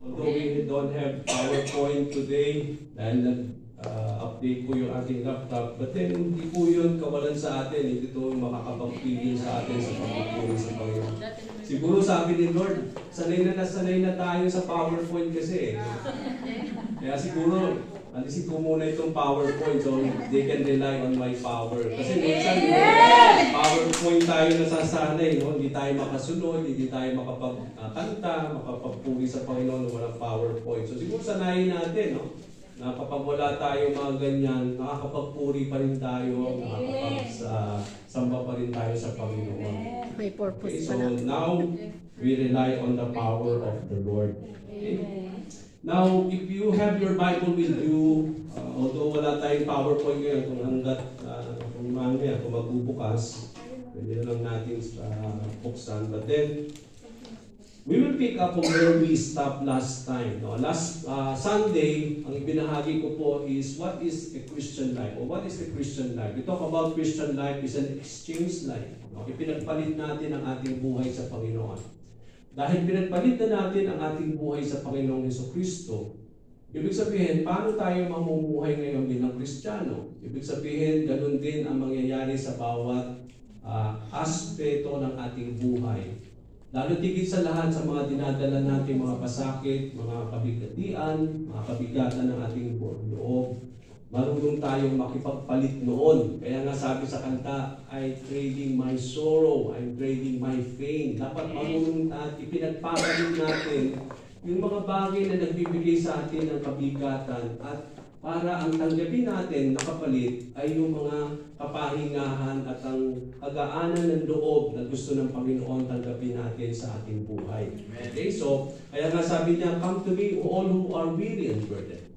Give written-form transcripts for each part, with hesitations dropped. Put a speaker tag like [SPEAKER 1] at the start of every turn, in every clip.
[SPEAKER 1] Although we don't have PowerPoint today, dahil nag-update po yung ating laptop, but then hindi po yun kawalan sa atin, hindi ito makakapagpigil sa atin sa pagpupuri sa Panginoon. Siguro sabi ni Lord, sanay na tayo sa PowerPoint kasi. Kaya siguro, alisin ko muna itong PowerPoint so they can rely on my power. Kasi minsan, PowerPoint tayo nasasanay, no? Hindi tayo makasunod, hindi tayo makapagkanta, makapagpuri sa Panginoon na walang PowerPoint. So siguro sanayin natin, no? Na kapag wala tayo mga ganyan, nakakapagpuri pa rin tayo, nakakapagsamba pa rin tayo sa Panginoon.
[SPEAKER 2] May purpose
[SPEAKER 1] so now, we rely on the power of the Lord. Okay? Now, if you have your Bible with you, although wala tayong PowerPoint ngayon, kung hanggat, kung mamaya, kung magbubukas, pwede na lang natin buksan. But then, we will pick up on where we stopped last time. No? Last Sunday, ang ibinahagi ko po is, what is a Christian life? Or what is the Christian life? We talk about Christian life is an exchange life. No? Ipinagpalit natin ang ating buhay sa Panginoon. Dahil pinagpalit na natin ang ating buhay sa Panginoong Jesucristo, ibig sabihin, paano tayo mamumuhay ngayon bilang Kristiyano? Ibig sabihin, ganun din ang mangyayari sa bawat aspeto ng ating buhay. Lalo tigit sa lahat sa mga dinadala natin, mga pasakit, mga kabigatian, mga kabigatan ng ating loob. Marunong tayong makipagpalit noon. Kaya nga sabi sa kanta, I'm trading my sorrow, I'm trading my pain. Dapat marunong natin, ipinagpapalit natin yung mga bagay na nagbibigay sa atin ng kabigatan at para ang tanggapin natin nakapalit ay yung mga kapahingahan at ang pag-aanan ng loob na gusto ng Panginoon tanggapin natin sa ating buhay. Okay, so kaya nga sabi niya, come to me all who are weary and burdened.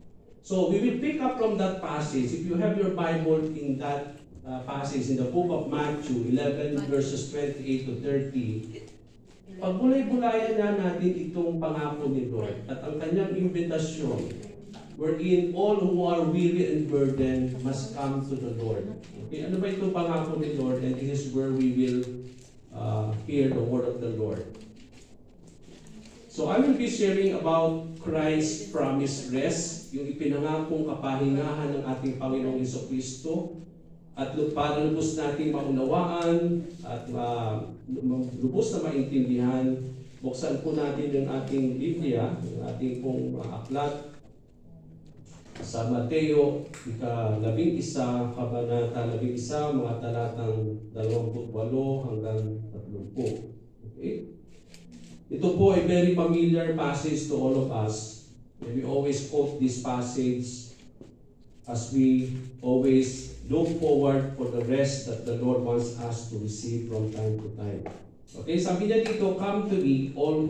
[SPEAKER 1] So we will pick up from that passage. If you have your Bible in that passage in the book of Matthew 11 verses 28 to 30, pagbulay-bulayan na natin itong pangako ni Lord at ang kanyang imbitasyon wherein all who are weary and burdened must come to the Lord. Okay, ano ba itong pangako ni Lord? And this is where we will hear the word of the Lord. So I will be sharing about Christ's promised rest, yung ipinangakong kapahingahan ng ating Panginoong Jesucristo, at para lubos nating maunawaan at lubos na maintindihan, buksan po natin yung ating Biblia, yung ating pong aklat sa Mateo, ika-11, kabanata 11, mga talatang 28 hanggang 30. Okay? Ito po ay very familiar passage to all of us. And we always quote this passage as we always look forward for the rest that the Lord wants us to receive from time to time. Okay, sabi niya dito, come to me, all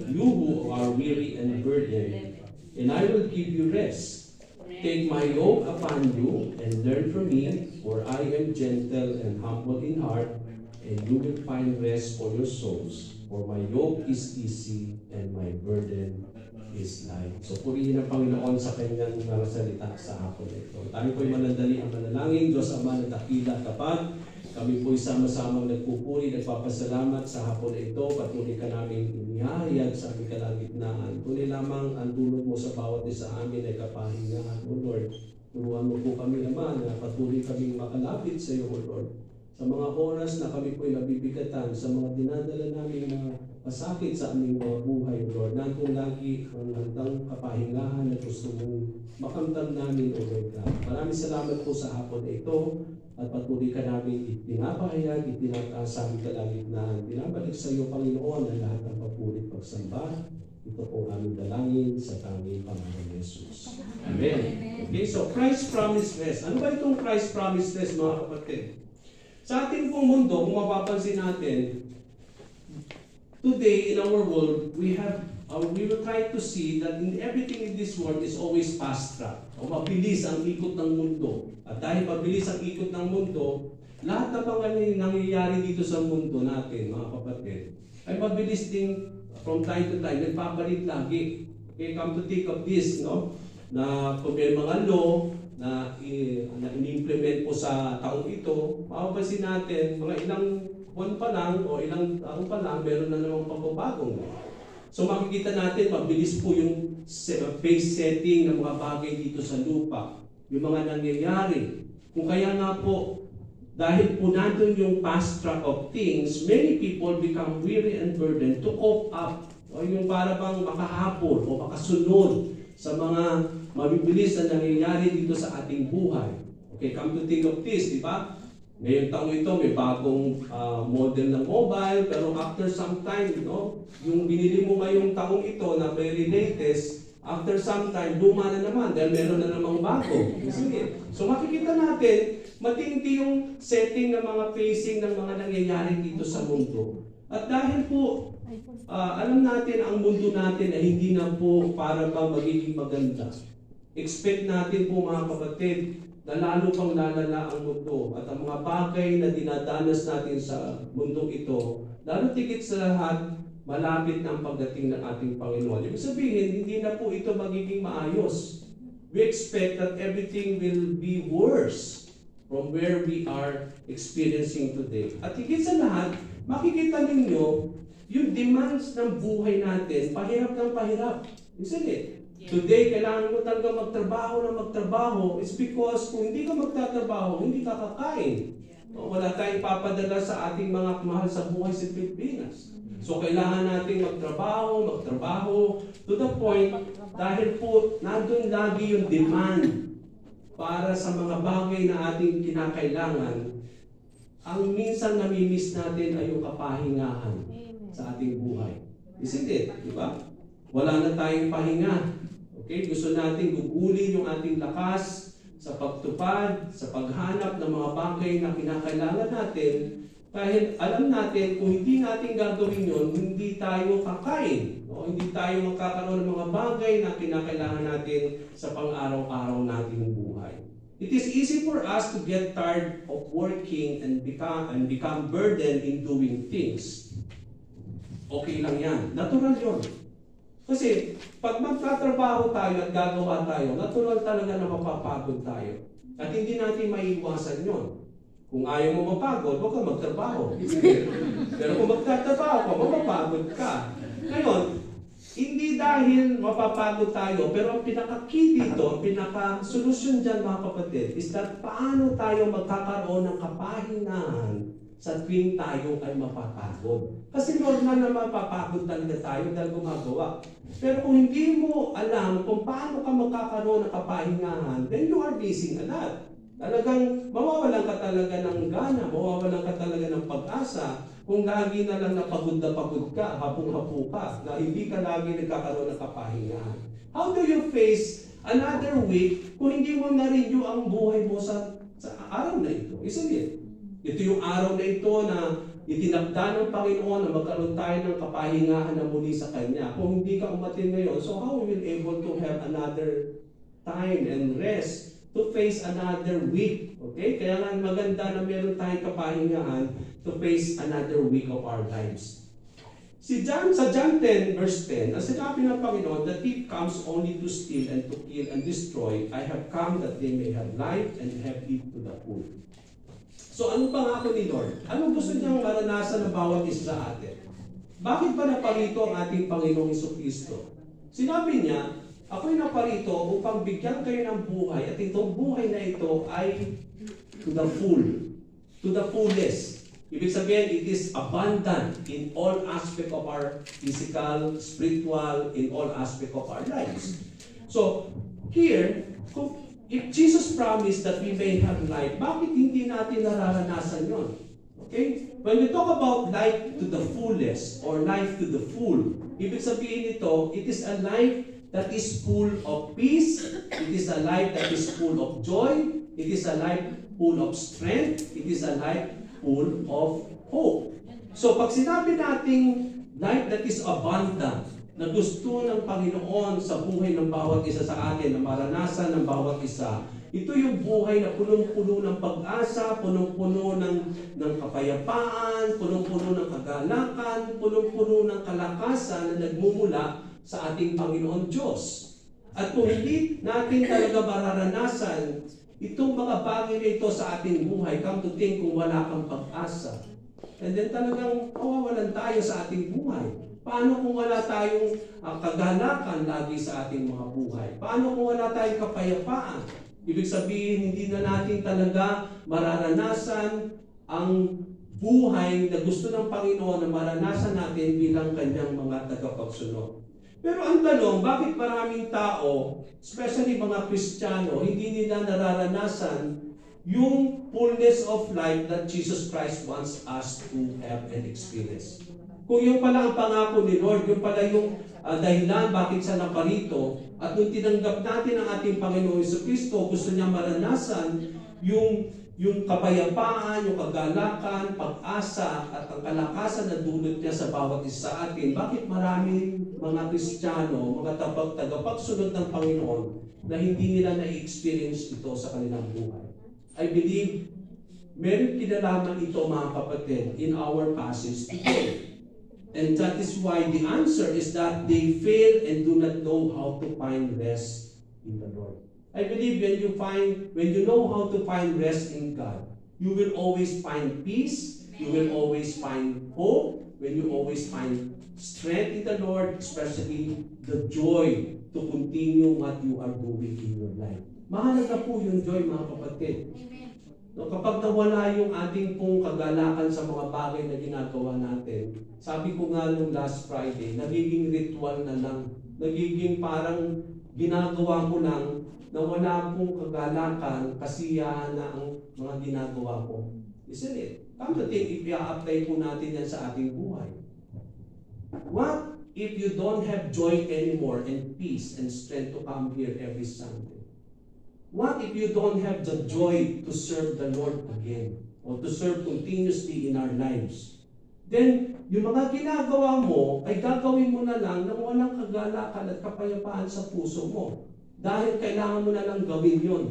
[SPEAKER 1] you who are weary and burdened, and I will give you rest. Take my yoke upon you and learn from me, for I am gentle and humble in heart, and you will find rest for your souls. For my yoke is easy and my burden is light. So purihin ang Panginoon sa kanyang mga salita sa hapon ito. Tayo po'y manandali ang manalangin. Diyos Ama na dakila at tapat, kami po'y sama-samang nagpupuri, nagpapasalamat sa hapon ito. Patuloy ka namin inihahayag sa aming kalagitnaan. Tunay lamang ang tulong mo sa bawat isa amin ay kapahingahan, O Lord. Turuan mo po kami naman na patuloy kaming makalapit sa iyo, O Lord. Sa mga oras na kami po'y nabibigatan, sa mga dinadala namin na pasakit sa aming mga buhay, Lord, nandun lagi ang handang kapahingahan na gusto mong makamdam namin, O Lord God. Maraming salamat po sa hapon na ito at patuloy ka namin ipinapahayag, itinataas sa aming kalagitnaan. Pinabalik sa iyo, Panginoon, ang lahat ng papulit pagsamba. Ito po aming dalangin sa tanging Panginoon Jesus. Amen. Okay, so Christ promised rest. Ano ba itong Christ promised rest, mga kapatid? Sa ating pong mundo, kung mapapansin natin, today in our world, we will try to see that in everything in this world is always fast track. O mabilis ang ikot ng mundo. At dahil mabilis ang ikot ng mundo, lahat ng mga nangyayari dito sa mundo natin, mga kapatid, ay mabilis din from time to time, nagpapalit lagi. Okay, come to think of this, no? Na kung may mga law na in-implement po sa taong ito, mapapansin natin, mga ilang buwan pa lang o ilang taon pa lang, meron na namang pagbabagong. So makikita natin, mabilis po yung phase setting ng mga bagay dito sa lupa. Yung mga nangyayari. Kung kaya nga po, dahil po nandun yung fast track of things, many people become weary and burdened to cope up. O yung para bang makahabol o makasunod sa mga mabibilis na nangyayari dito sa ating buhay. Okay, come to think of this, di ba? Ngayong taong ito, may bagong model ng mobile, pero after some time, yung binili mo ngayong taong ito na very latest, after some time, luma na naman dahil meron na namang bago. So makikita natin, matindi yung setting ng mga facing ng mga nangyayari dito sa mundo. At dahil po, alam natin ang mundo natin ay hindi na po para ba magiging maganda. Expect natin po mga kapatid, na lalo pang lalala ang mundo at ang mga bagay na dinadanas natin sa mundong ito, lalo tigit sa lahat, malapit na ang pagdating ng ating Panginoon. Ibig sabihin, hindi na po ito magiging maayos. We expect that everything will be worse from where we are experiencing today. At higit sa lahat, makikita ninyo yung demands ng buhay natin, pahirap ng pahirap. Isn't it? Today, kailangan mo talaga magtrabaho. It's because kung hindi ka magtatrabaho, hindi ka kakain. Wala tayong papadala sa ating mga mahal sa buhay sa Pilipinas. So, kailangan natin magtrabaho to the point dahil po nandun lagi yung demand para sa mga bagay na ating kinakailangan. Ang minsan namimiss natin ay yung kapahingahan sa ating buhay. Isn't it? Diba? Wala na tayong pahinga. Okay, gusto natin gugulin yung ating lakas sa pagtupad, sa paghanap ng mga bagay na kinakailangan natin. Dahil alam natin, kung hindi natin gagawin yun, hindi tayo kakain. O hindi tayo magkakaroon ng mga bagay na kinakailangan natin sa pang-araw-araw nating buhay. It is easy for us to get tired of working and become burdened in doing things. Okay lang yan. Natural yun. Kasi pag magtatrabaho tayo at gagawa tayo, natural talaga na mapapagod tayo. At hindi natin maiiwasan yun. Kung ayaw mo mapagod, huwag ka magtrabaho. Pero kung magtatrabaho ka, mapapagod ka. Ngayon, hindi dahil mapapagod tayo, pero ang pinaka-key dito, ang pinaka-solusyon dyan mga kapatid, is that paano tayo magkakaroon ng kapahingahan sa tuwing tayo ay mapapagod. Kasi normal na mapapagod talaga tayo dahil gumagawa. Pero kung hindi mo alam kung paano ka magkakaroon ng kapahingahan, then you are missing a lot. Talagang mawawalan ka talaga ng gana, mawawalan ka talaga ng pag-asa kung lagi na lang napagod ka, hapong-hapo ka, na hindi ka lagi nagkakaroon ng kapahingahan. How do you face another week kung hindi mo na-renew ang buhay mo sa araw na ito? Isn't it? Ito yung araw na ito na itinakda ng Panginoon na magkaroon tayo ng kapahingahan na muli sa Kanya. Kung hindi ka umatin ngayon, so how will we able to have another time and rest to face another week? Okay? Kaya nga maganda na meron tayong kapahingahan to face another week of our lives. Sa John 10 verse 10, ang sinabi ng Panginoon, "The thief comes only to steal and to kill and destroy. I have come that they may have life and have it to the full." So ano pangako ni Lord? Ano gusto niyang maranasan ng bawat isa sa atin? Bakit ba naparito ang ating Panginoong Jesucristo? Sinabi niya, ako'y naparito upang bigyan kayo ng buhay at itong buhay na ito ay to the full, to the fullest. Ibig sabihin, it is abundant in all aspect of our physical, spiritual, in all aspect of our lives. So, here, if Jesus promised that we may have life, bakit hindi natin nararanasan yon? Okay? When we talk about life to the fullest or life to the full, ibig sabihin nito, it is a life that is full of peace, it is a life that is full of joy, it is a life full of strength, it is a life full of hope. So pag sinabi nating life that is abundant, na gusto ng Panginoon sa buhay ng bawat isa sa atin, na maranasan ng bawat isa, ito yung buhay na punong-puno ng pag-asa, punong-puno ng kapayapaan, punong-puno ng kagalakan, punong-puno ng kalakasan na nagmumula sa ating Panginoon Diyos. At kung hindi natin talaga mararanasan itong mga bagay na ito sa ating buhay, come to think kung wala kang pag-asa, and then talagang mawawalan tayo sa ating buhay. Paano kung wala tayong kagalakan lagi sa ating mga buhay? Paano kung wala tayong kapayapaan? Ibig sabihin, hindi na natin talaga mararanasan ang buhay na gusto ng Panginoon na maranasan natin bilang kanyang mga tagapagsunod. Pero ang tanong, bakit maraming tao, especially mga Kristiyano, hindi nila nararanasan yung fullness of life that Jesus Christ wants us to have and experience? Kung yung pala ang pangako ni Lord, yung pala yung dahilan bakit siya naparito, at nung tinanggap natin ang ating Panginoon Jesucristo, gusto niya maranasan yung kapayapaan, yung kagalakan, pag-asa, at ang kalakasan na dulot niya sa bawat isa sa atin. Bakit maraming mga Kristiyano, mga tagapagsunod ng Panginoon, na hindi nila na-experience ito sa kanilang buhay? I believe, meron kinalaman ito mga kapatid in our passage today. And that is why the answer is that they fail and do not know how to find rest in the Lord. I believe when you know how to find rest in God, you will always find peace, you will always find hope, when you always find strength in the Lord, especially the joy to continue what you are doing in your life. Mahalaga po yung joy, mga kapatid. No, kapag nawala yung ating pong kagalakan sa mga bagay na ginagawa natin, sabi ko nga nung last Friday, nagiging ritual na lang. Nagiging parang ginagawa ko lang na wala pong kagalakan, kasiyahan na ang mga ginagawa ko. Isn't it? Come to think, if i-apply po natin yan sa ating buhay. What if you don't have joy anymore and peace and strength to come here every Sunday? What if you don't have the joy to serve the Lord again or to serve continuously in our lives? Then, yung mga ginagawa mo ay gagawin mo na lang nang walang kagalakan at kapayapaan sa puso mo. Dahil kailangan mo na lang gawin yun.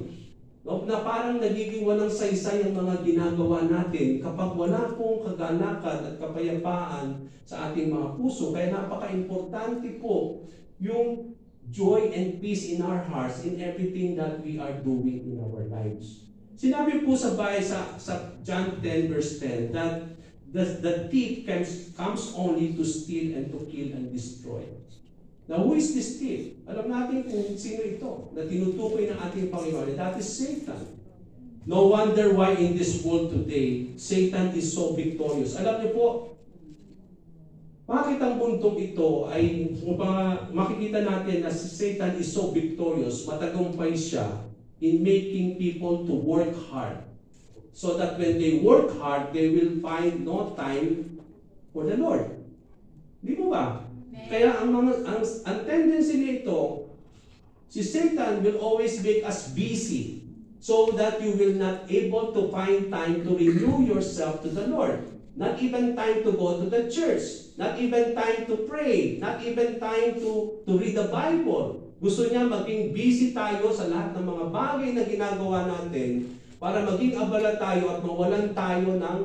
[SPEAKER 1] No? Na parang nagiging walang saysay ang mga ginagawa natin kapag wala pong kagalakan at kapayapaan sa ating mga puso. Kaya napaka-importante po yung joy and peace in our hearts in everything that we are doing in our lives. Sinabi po sa John 10 verse 10 that the thief comes only to steal and to kill and destroy. Now, who is this thief? Alam natin kung sino ito na tinutukoy ng ating Panginoon. That is Satan. No wonder why in this world today, Satan is so victorious. Alam niyo po, bakit ang mundong ito ay makikita natin na si Satan is so victorious, matagumpay siya in making people to work hard. So that when they work hard, they will find no time for the Lord. Di mo ba? Kaya ang tendency nito, si Satan will always make us busy so that you will not able to find time to renew yourself to the Lord. Not even time to go to the church. Not even time to pray. Not even time to read the Bible. Gusto niya maging busy tayo sa lahat ng mga bagay na ginagawa natin para maging abala tayo at mawalan tayo ng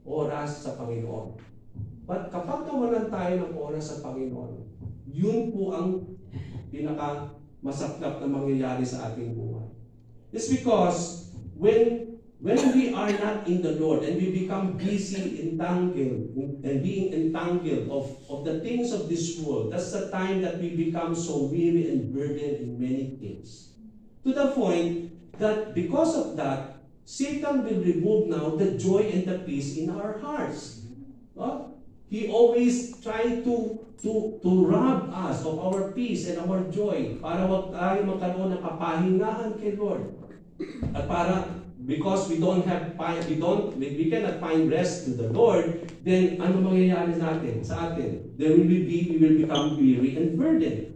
[SPEAKER 1] oras sa Panginoon. But kapag nawalan tayo ng oras sa Panginoon, yun po ang pinaka-masaklap na mangyayari sa ating buhay. It's because when we are not in the Lord and we become busy, entangled, and being entangled of the things of this world, that's the time that we become so weary and burdened in many things. To the point that because of that, Satan will remove now the joy and the peace in our hearts. He always tries to rob us of our peace and our joy para wag tayo magkaroon ng kapahingahan kay Lord. At because we cannot find rest to the Lord, then ano mangyayari sa atin? We will become weary and burdened.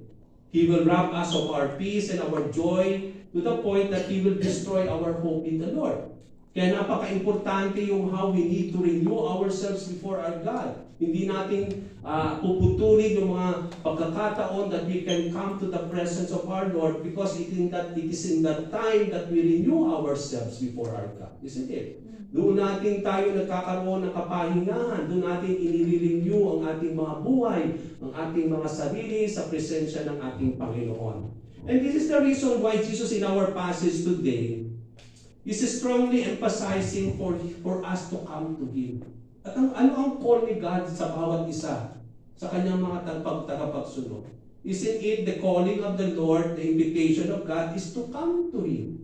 [SPEAKER 1] He will rob us of our peace and our joy to the point that He will destroy our hope in the Lord. Kaya napaka-importante yung how we need to renew ourselves before our God. Hindi natin puputulin yung mga pagkakataon that we can come to the presence of our Lord because it is in that time that we renew ourselves before our God. Isn't it? Doon natin tayo nagkakaroon ng kapahingahan. Doon natin inire-renew ang ating mga buhay, ang ating mga sarili sa presensya ng ating Panginoon. And this is the reason why Jesus in our passage today is strongly emphasizing for us to come to Him. At ano ang call ni God sa bawat isa? sa kanyang mga tagapagsunod? Isn't it the calling of the Lord, the invitation of God is to come to Him?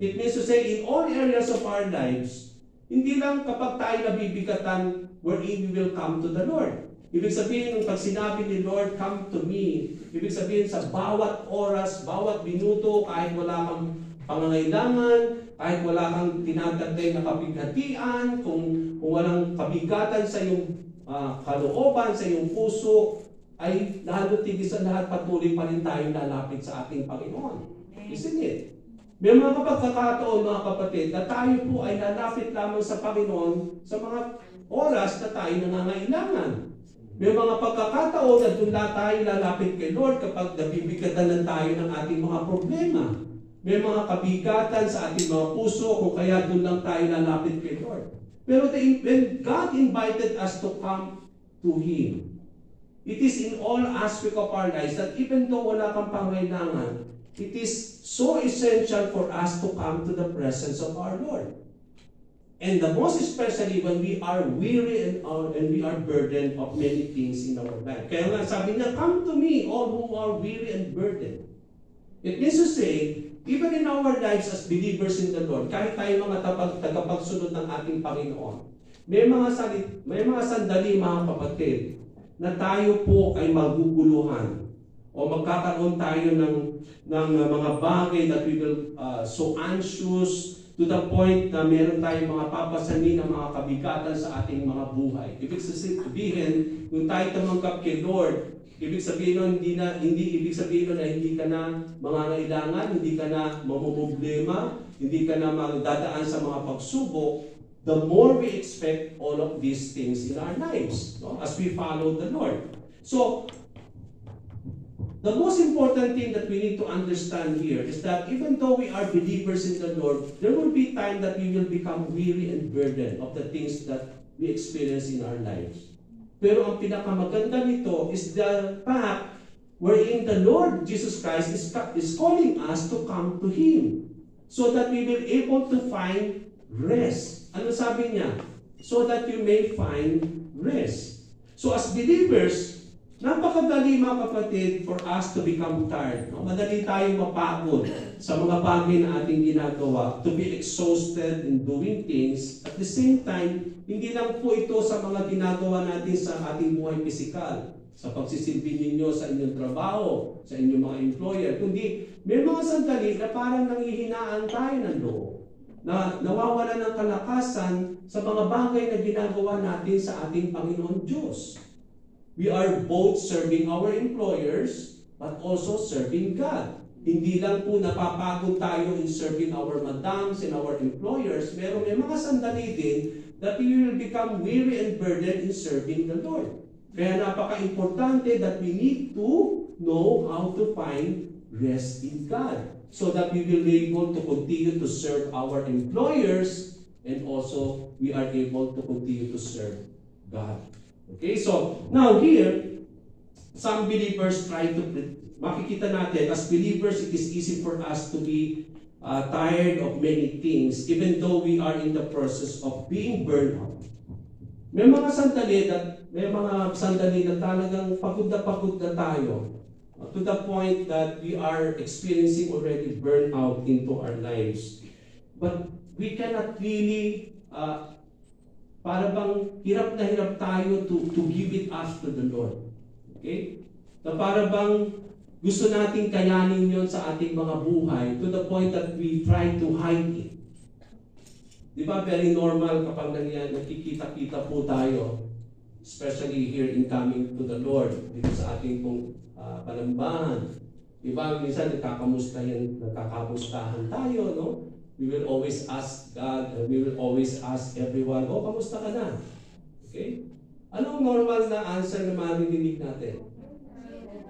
[SPEAKER 1] It means to say, in all areas of our lives, hindi lang kapag tayo nabibigatan wherein we will come to the Lord. Ibig sabihin, nung pag sinabi ni Lord, come to me, ibig sabihin sa bawat oras, bawat minuto, kahit wala kang pangangailangan, kahit wala kang tinatagay na kabighatian, kung walang kabigatan sa iyong kalooban, sa iyong puso, ay lalo tigil sa lahat patuloy pa rin tayong lalapit sa ating Panginoon. Isn't it? May mga pagkakataon, mga kapatid, na tayo po ay lalapit lamang sa Panginoon sa mga oras na tayo nangangailangan. May mga pagkakataon na doon na tayo lalapit kay Lord kapag nabibigatan lang tayo ng ating mga problema. May mga kabigatan sa ating mga puso kung kaya doon lang tayo lalapit kay Lord. Pero when God invited us to come to Him, it is in all aspects of our lives that even though wala kang pangailangan, it is so essential for us to come to the presence of our Lord. And the most especially when we are weary and we are burdened of many things in our life. Kaya nga sabi niya, come to me, all who are weary and burdened. It means to say, even in our lives as believers in the Lord, kahit tayo mga tagapagsunod ng ating Panginoon, may mga sandali, mga kapatid, na tayo po ay maguguluhan o magkakaroon tayo ng mga bagay that we will so anxious to the point na meron tayong mga papasanin ng mga kabigatan sa ating mga buhay. Ibig sabihin, kung tayo tumanggap kay Lord, ibig sabihin nun, hindi ibig sabihin nun na hindi ka na mangangailangan, hindi ka na mamumblema, hindi ka na magdadaan sa mga pagsubok, the more we expect all of these things in our lives, no? As we follow the Lord. So, the most important thing that we need to understand here is that even though we are believers in the Lord, there will be time that we will become weary and burdened of the things that we experience in our lives. Pero ang pinakamaganda nito is the fact wherein the Lord Jesus Christ is calling us to come to Him so that we will be able to find rest. Ano sabi niya? So that you may find rest. So as believers, napakadali, mga kapatid, for us to become tired. No? Madali tayong mapagod sa mga bagay na ating ginagawa, to be exhausted in doing things. At the same time, hindi lang po ito sa mga ginagawa natin sa ating buhay pisikal, sa pagsisilbi ninyo sa inyong trabaho, sa inyong mga employer, kundi may mga sandali na parang nanghihinaan tayo ng loob, na nawawala ng kalakasan sa mga bagay na ginagawa natin sa ating Panginoon Diyos. We are both serving our employers, but also serving God. Hindi lang po napapagod tayo in serving our madams and our employers, pero may mga sandali din that we will become weary and burdened in serving the Lord. Kaya napaka-importante that we need to know how to find rest in God, so that we will be able to continue to serve our employers and also we are able to continue to serve God. Okay, so now here, some believers try to, makikita natin, as believers, it is easy for us to be tired of many things, even though we are in the process of being burned out. May mga sandali na talagang pagod na tayo, to the point that we are experiencing already burnout into our lives. But we cannot really, para bang hirap na hirap tayo to give it up to the Lord. Okay? Na para bang gusto nating kayanin yon sa ating mga buhay to the point that we try to hide it. Di ba, very normal kapag nakikita-kita po tayo, especially here in coming to the Lord, dito sa ating pong palambahan. Diba, minsan nagkakamustahan tayo, no? We will always ask God, we will always ask everyone, oh, kamusta ka na? Okay? Anong normal na answer na marinig natin?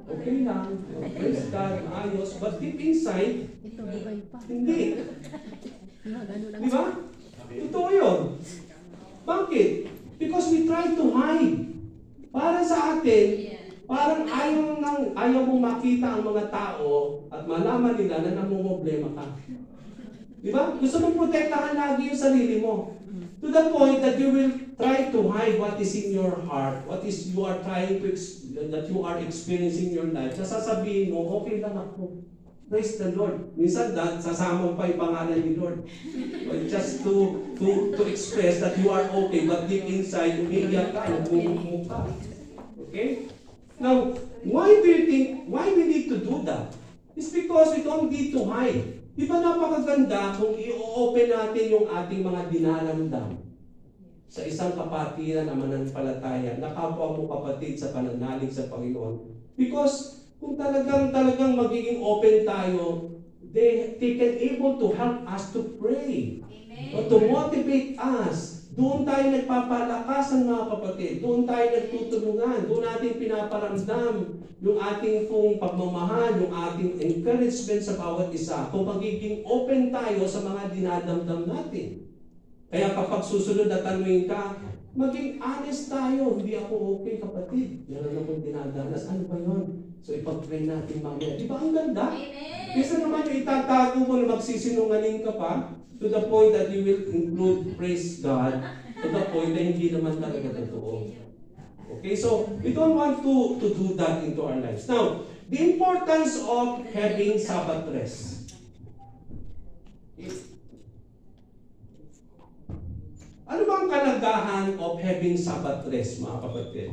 [SPEAKER 1] Okay lang, praise God, maayos, but deep inside, hindi. Diba? Totoo yun. Bakit? Because we try to hide. Para sa atin, parang ayaw mong makita ang mga tao at malaman nila na namumblema ka. Di ba? Gusto mong protektahan lagi yung sarili mo. To the point that you will try to hide what is in your heart, what is you are trying to, that you are experiencing in your life. Sasabihin mo, okay lang ako. Praise the Lord. Minsan, sasama pa yung pangalan ni Lord. Just to express that you are okay, but deep inside, umiiyak ka, nagmumukmuk ka. Okay? Now, why we need to do that? It's because we don't need to hide. Di ba napakaganda kung i-open natin yung ating mga dinaramdam sa isang kapatiran na mananampalataya, na kapwa mo kapatid sa pananalig sa Panginoon. Because kung talagang magiging open tayo, they can able to help us to pray. Amen. Or to motivate us. Doon tayo nagpapalakasan mga kapatid. Doon tayo nagtutulungan. Doon natin pinaparamdam yung ating pong pagmamahal, yung ating encouragement sa bawat isa. Kung magiging open tayo sa mga dinadamdam natin. Kaya kapag susunod na tanungin ka, maging honest tayo. Hindi ako okay, kapatid. Meron akong dinadanas. Ano ba yun? So ipag-pray natin mamaya. Di ba ang ganda? Kasi naman yung itatago mo na magsisinungaling ka pa, to the point that you will include praise God, to the point na hindi naman talaga totoo. Okay, so we don't want to do that into our lives. Now, the importance of having Sabbath rest. Ano bang kalagahan of having Sabbath rest, mga kapatid?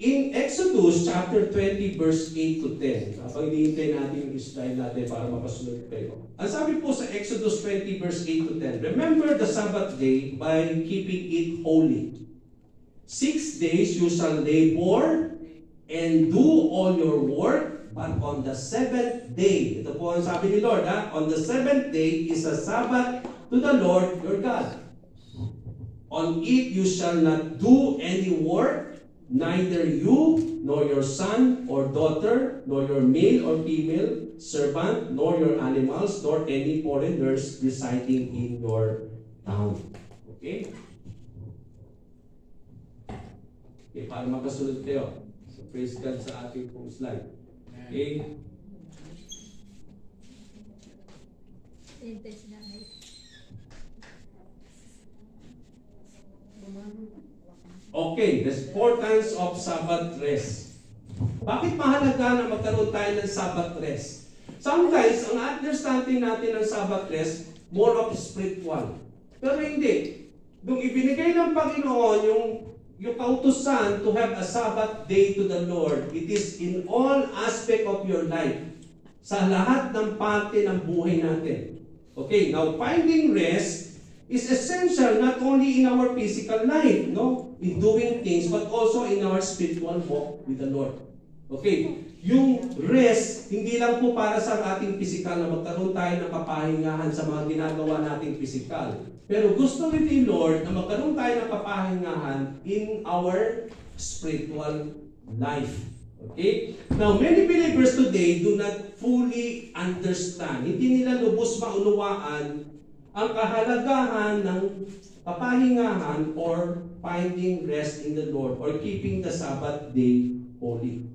[SPEAKER 1] In Exodus chapter 20 verse 8 to 10, kapag hinihintay natin yung slide natin para mapasunod kayo. Ang sabi po sa Exodus 20 verse 8 to 10, remember the Sabbath day by keeping it holy. 6 days you shall labor and do all your work, but on the 7th day, ito po ang sabi ni Lord, on the 7th day is a Sabbath to the Lord your God. On it you shall not do any work, neither you, nor your son or daughter, nor your male or female servant, nor your animals, nor any foreigners residing in your town. Okay? Okay, para makasunod kayo. So, praise God sa ating pong slide. Okay? Okay, the importance of Sabbath rest. Bakit mahalaga na magkaroon tayo ng Sabbath rest? Sometimes, ang understanding natin ng Sabbath rest, more of spiritual. Pero hindi. Nung ibinigay ng Panginoon yung kautusan to have a Sabbath day to the Lord, it is in all aspect of your life. Sa lahat ng parte ng buhay natin. Okay, now finding rest is essential not only in our physical life, no, in doing things, but also in our spiritual walk with the Lord. Okay, yung rest, hindi lang po para sa ating physical na magkaroon tayo ng kapahingahan sa mga ginagawa nating physical. Pero gusto rin ni Lord na magkaroon tayo ng kapahingahan in our spiritual life. Okay? Now, many believers today do not fully understand. Hindi nila lubos maunawaan ang kahalagahan ng kapahingahan or finding rest in the Lord or keeping the Sabbath day holy.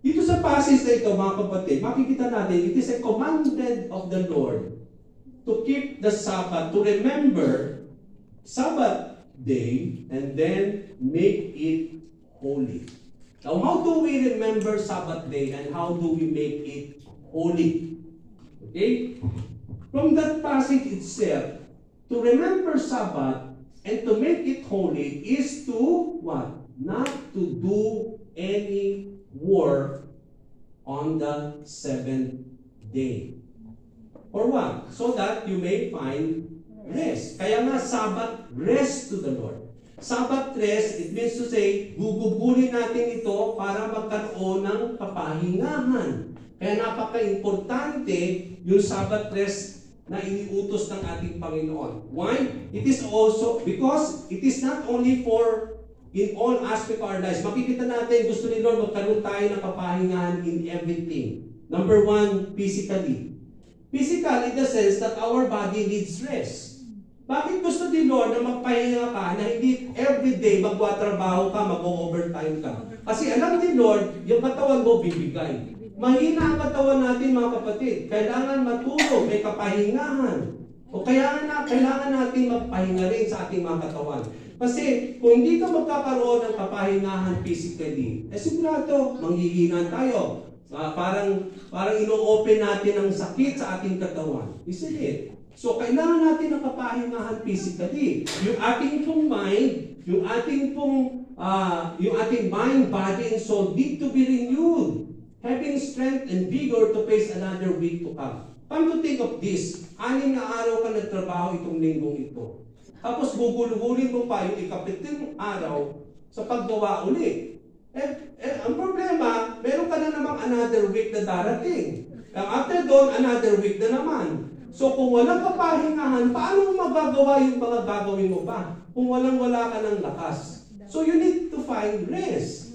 [SPEAKER 1] Dito sa passage na ito, mga kapatid, makikita natin, it is a commandment of the Lord to keep the Sabbath, to remember Sabbath day and then make it holy. Now, how do we remember Sabbath day and how do we make it holy? Okay? From that passage itself, to remember Sabbath and to make it holy is to what? Not to do any work on the 7th day. For what? So that you may find rest. Kaya nga Sabbath, rest to the Lord. Sabbath rest, it means to say, gugugulin natin ito para magkaroon ng kapahingahan. Kaya napaka-importante yung Sabbath rest na iniutos ng ating Panginoon. Why? It is also, because it is not only for in all aspect of our lives. Makikita natin, gusto ni Lord magkaroon tayo ng kapahingahan in everything. Number one, physically. Physical in the sense that our body needs rest. Bakit gusto ni Lord na magpahinga ka na hindi everyday magwatrabaho ka, mag-overtime ka? Kasi alam ni Lord, yung katawan mo bibigay. Mahina ang katawan natin, mga kapatid. Kailangan matulog, may kapahingahan. O kailangan natin magpahinga rin sa ating mga katawan. Kasi kung hindi ka magkakaroon ng kapahingahan physically, sigurado, manghihingan tayo. Parang ino-open natin ang sakit sa ating katawan. Isn't it? So, kailangan natin ng kapahingahan physically. Yung ating pong mind, yung ating mind, body, and soul need to be renewed. Having strength and vigor to face another week to come. Come to think of this, 6 na araw ka nagtrabaho itong linggong ito. Tapos guguluhurin mo pa yung ika-7 araw sa paggawa uli. Ang problema, meron ka na namang another week na darating. After doon, another week na naman. So kung walang kapahingahan, paano mo magagawa yung mga gagawin mo pa? Kung wala ka ng lakas. So you need to find rest.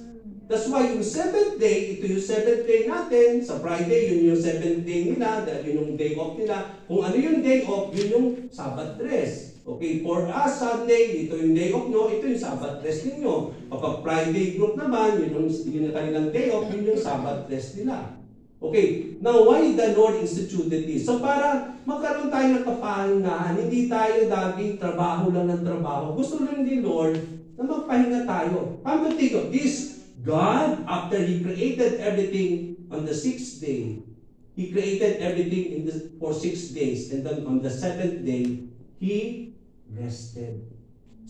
[SPEAKER 1] That's why yung 7th day, ito yung 7th day natin. Sa Friday, yun yung 7th day nila, dahil yun yung day off nila. Kung ano yung day off, yun yung Sabbath rest. Okay, for us, Sunday, ito yung day off nyo, ito yung Sabbath rest ninyo. Kapag Friday group naman, yun yung kanilang day off, yun yung Sabbath rest nila. Okay, now why the Lord instituted this? So para magkaroon tayo ng kapahingahan, hindi tayo laging trabaho lang ng trabaho. Gusto rin ni Lord na magpahinga tayo. Come to think of this, God, after He created everything on the 6th day, He created everything for 6 days. And then on the 7th day, He rested.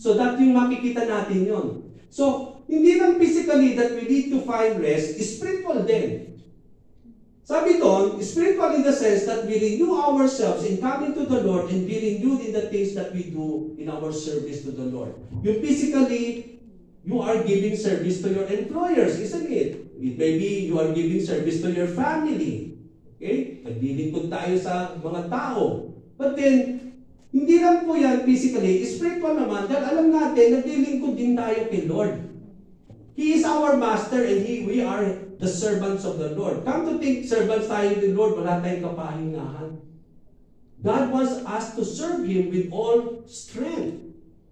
[SPEAKER 1] So that yung makikita natin yon. So, hindi lang physically that we need to find rest, spiritual din. Sabi doon, spiritual in the sense that we renew ourselves in coming to the Lord and be renewed in the things that we do in our service to the Lord. Yung physically, you are giving service to your employers, isn't it? Maybe you are giving service to your family. Okay? Naglilingkod tayo sa mga tao. But then, hindi lang po yan physically, spiritual naman, dahil alam natin, naglilingkod din tayo kay Lord. He is our master and we are the servants of the Lord. Come to think, servants tayo ni Lord, wala tayong kapahingahan. God wants us to serve Him with all strength,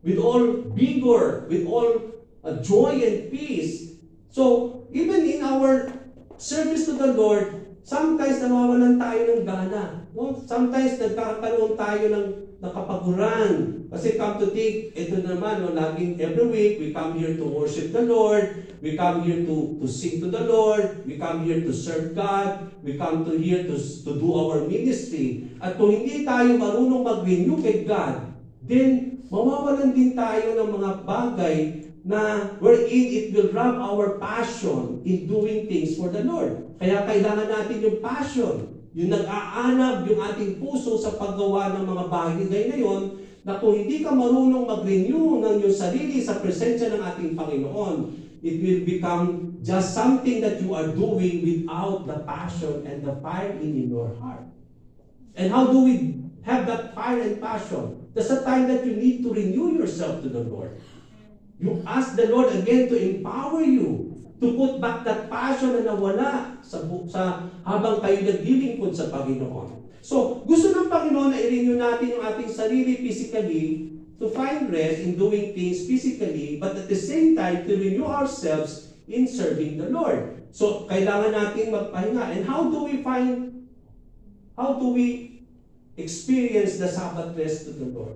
[SPEAKER 1] with all vigor, with all joy and peace. So, even in our service to the Lord, sometimes nawawalan tayo ng gana. No? Sometimes nagkakaroon tayo ng nakapaguran. Kasi come to think, ito naman, no, laging every week, we come here to worship the Lord, we come here to sing to the Lord, we come here to serve God, we come here to do our ministry. At kung hindi tayo marunong mag-renew kay God, then mawawalan din tayo ng mga bagay na wherein it will rob our passion in doing things for the Lord. Kaya kailangan natin yung passion, yung nag-aanab yung ating puso sa paggawa ng mga bagay ngayon, na kung hindi ka marunong mag-renew ng iyong sarili sa presensya ng ating Panginoon, it will become just something that you are doing without the passion and the fire in your heart. And how do we have that fire and passion? That's the time that you need to renew yourself to the Lord. You ask the Lord again to empower you to put back that passion na nawala sa habang kayo naglilingkod sa Panginoon. So, gusto ng Panginoon na i-renew natin yung ating sarili physically to find rest in doing things physically, but at the same time to renew ourselves in serving the Lord. So, kailangan nating magpahinga. And how do we experience the Sabbath rest to the Lord?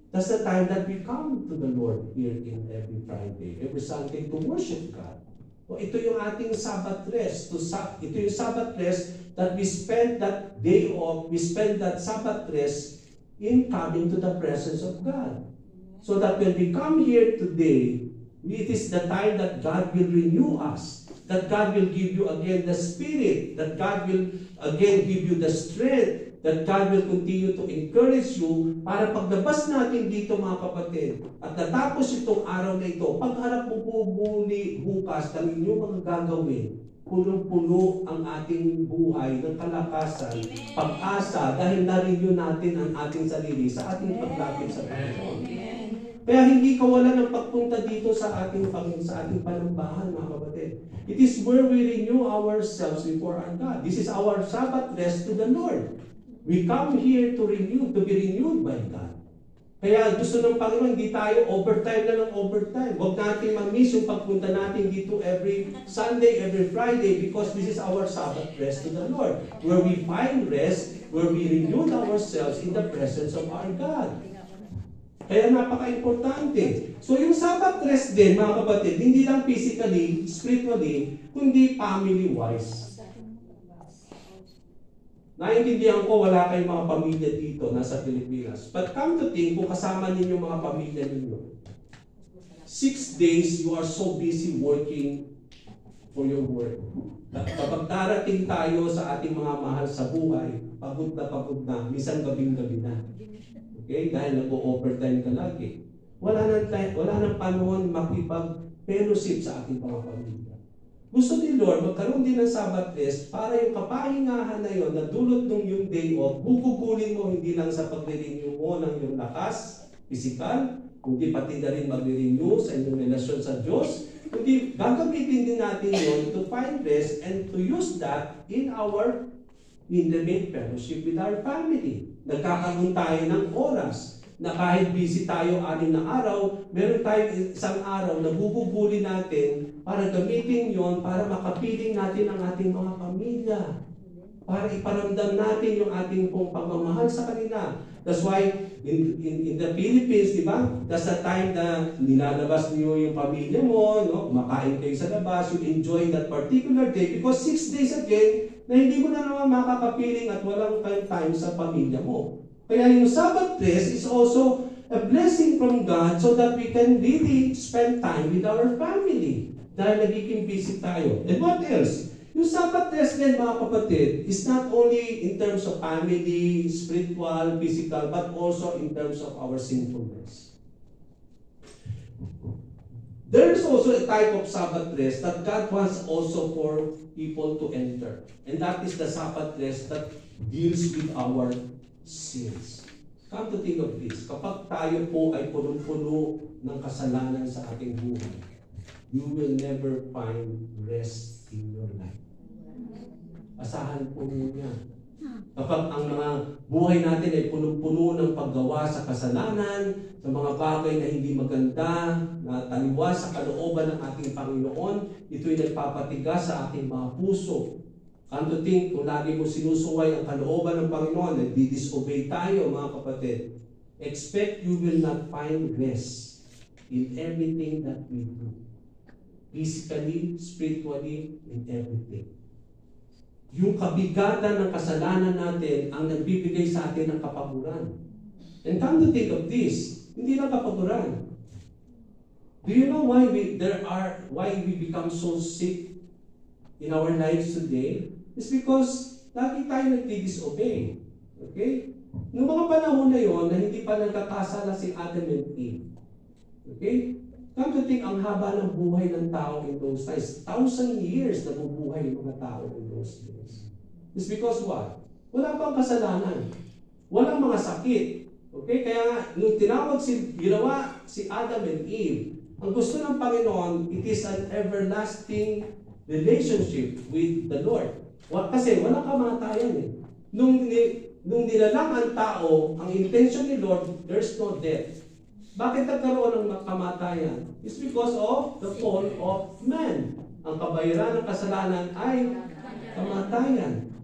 [SPEAKER 1] That's the time that we come to the Lord here in every Friday, every Sunday to worship God. O ito yung ating Sabbath rest. Ito yung Sabbath rest that we spend that day off, we spend that Sabbath rest in coming to the presence of God. So that when we come here today, it is the time that God will renew us, that God will give you again the Spirit, that God will again give you the strength, that God will continue to encourage you para paglabas natin dito mga kapatid at natapos itong araw na ito, pagharap mo po muli bukas ng inyong mga gagawin, punong-puno ang ating buhay ng kalakasan, pag-asa dahil na-renew natin ang ating sarili sa ating paglapit sa Panginoon. Kaya hindi kawalan ng pagpunta dito sa ating panambahan mga kapatid. It is where we renew ourselves before our God. This is our Sabbath rest to the Lord. We come here to be renewed by God. Kaya gusto ng Panginoon, hindi tayo overtime na ng overtime. Huwag natin ma-miss yung pagpunta natin dito every Sunday, every Friday, because this is our Sabbath rest to the Lord, where we find rest, where we renew ourselves in the presence of our God. Kaya napaka-importante. So yung Sabbath rest din, mga kapatid, hindi lang physically, spiritually, kundi family-wise. Naintindihan ko, wala kayong mga pamilya dito, nasa Pilipinas. But come to think, kung kasama ninyo mga pamilya ninyo, 6 days, you are so busy working for your work. Kapag darating tayo sa ating mga mahal sa buhay, pagod na, minsan gabing-gabi na. Okay? Dahil nag-overtime ka lagi. Wala nang panahon makipag-fellowship sa ating mga pamilya. Gusto ni Lord, magkaroon din ng Sabbath rest para yung kapahingahan na yun, na dulot ng yung day off, bugugulin mo hindi lang sa pag-renew mo ng yung lakas, physical, kundi pati na rin mag-renew sa inyong relasyon sa Diyos, kundi gagamitin din natin yun to find rest and to use that in our intimate fellowship with our family. Nagkakaroon tayo ng oras na kahit busy tayo 6 na araw, meron tayong isang araw na bububuli natin para gamitin yon para makapiling natin ang ating mga pamilya. Para iparamdam natin yung ating pong pagmamahal sa kanila. That's why in the Philippines, di ba? That's the time na nilalabas niyo yung pamilya mo, no? Kumakain kayo sa labas, you enjoy that particular day because 6 days again na hindi mo na naman makakapiling at walang time sa pamilya mo. Kaya yung Sabbath rest is also a blessing from God so that we can really spend time with our family. Dahil nagiging busy tayo. And what else? Yung Sabbath rest din, mga kapatid, is not only in terms of family, spiritual, physical, but also in terms of our sinfulness. There is also a type of Sabbath rest that God wants also for people to enter. And that is the Sabbath rest that deals with our sins. Come to think of this, kapag tayo po ay punong-puno ng kasalanan sa ating buhay, you will never find rest in your life. Asahan po niyo. Kapag ang mga buhay natin ay punong-puno ng paggawa sa kasalanan, sa mga bagay na hindi maganda, na taliwas sa kalooban ng ating Panginoon, ito'y nagpapatigas sa ating mga puso. Come to think, kung lagi mo sinusuway ang kalooban ng Panginoon, nagdi-disobey tayo, mga kapatid, expect you will not find rest in everything that we do. Physically, spiritually, in everything. Yung kabigatan ng kasalanan natin ang nagbibigay sa atin ng kapaguran. And come to think of this, hindi lang kapaguran. Do you know why we become so sick in our lives today? It's because lagi tayo nagdi-disobey. Okay? Noong mga panahon na yon na hindi pa nagkakasala si Adam and Eve. Okay? Come to think, ang haba ng buhay ng tao in those times. 1,000 years na bubuhay yung mga tao in those days. It's because what? Wala pang kasalanan. Walang mga sakit. Okay? Kaya nga, nung ginawa si Adam and Eve, ang gusto ng Panginoon, it is an everlasting relationship with the Lord. Kasi walang kamatayan eh. Nung nilalang ang tao, ang intention ni Lord, there's no death. Bakit nagkaroon ng kamatayan? It's because of the fall of man. Ang kabayaran ng kasalanan ay kamatayan.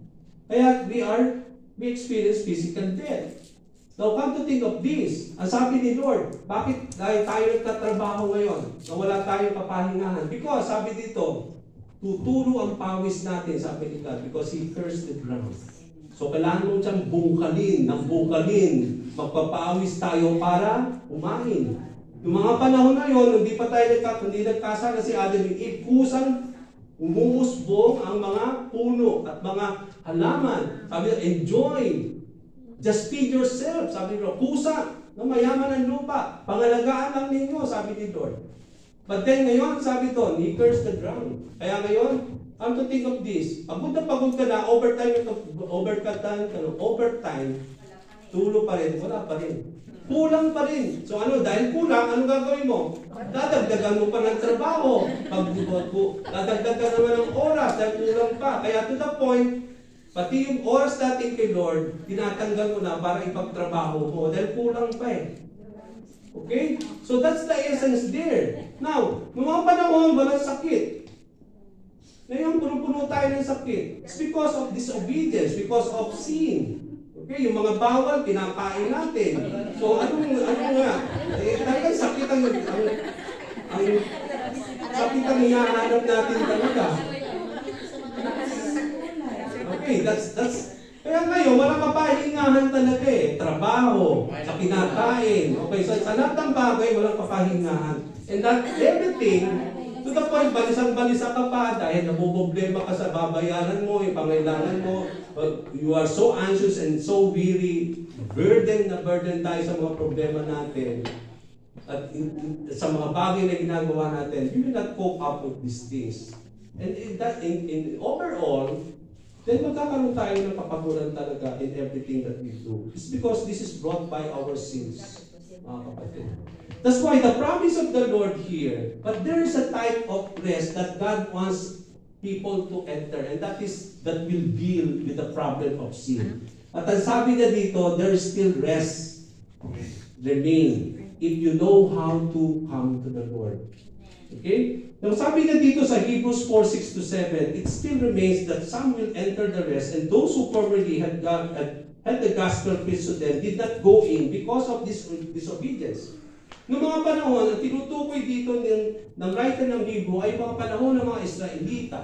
[SPEAKER 1] Kaya we experience physical death. Now come to think of this. Ang sabi ni Lord, bakit tayo nagtatrabaho ngayon na wala tayong kapahingahan? Because sabi dito, tutulo ang pawis natin, sabi ni God, because He cursed the ground. So kailangan mo siyang bungkalin. Magpapawis tayo para kumain. Yung mga panahon na yun, hindi pa tayo nagkasala si Adam and Eve, kusang umusbong ang mga puno at mga halaman. Sabi niya, enjoy. Just feed yourself. Sabi niya, kusa na mayaman ang lupa. Pangalagaan lang ninyo, sabi ni Lord. But then ngayon, sabi doon, He cursed the ground. Kaya ngayon, come to think of this. Pagod ka na, overtime, tulo pa rin, wala pa rin. Kulang pa rin. So dahil kulang, ano gagawin mo? Dadagdagan mo pa ng trabaho. Dadagdagan naman ng oras dahil kulang pa. Kaya to the point, pati yung oras natin kay Lord, tinatanggal mo na para ipagtrabaho mo dahil kulang pa eh. Okay? So that's the essence there. Now, noong mga panahon, walang sakit. Ngayon, puno-puno tayo ng sakit. It's because of disobedience, because of sin. Okay, yung mga bawal, pinakain natin. So, ano nga? Talagang sakit ang sakit ang hinahanap natin talaga. Okay, that's kaya ngayon, walang kapahingahan talaga eh. Trabaho, sa kinakain. Okay, so sa lahat ng bagay, walang kapahingahan. And that everything, to the point, balisang-balisa ka pa dahil nabuproblema ka sa babayaran mo, yung pangailangan mo. You are so anxious and so weary. Burden tayo sa mga problema natin. At sa mga bagay na ginagawa natin, you will not cope up with these things. And in overall, then magkakaroon tayo ng kapaguran talaga in everything that we do. It's because this is brought by our sins, mga kapatid. That's why the promise of the Lord here, but there is a type of rest that God wants people to enter, and that will deal with the problem of sin. At ang sabi niya dito, there is still rest remain if you know how to come to the Lord. Okay? Now sabi niya dito sa Hebrews 4:6-7, it still remains that some will enter the rest, and those who formerly had the gospel preached to them did not go in because of this disobedience. Noong mga panahon, ang tinutukoy dito ng writer ng Hebrew ay mga panahon ng mga Israelita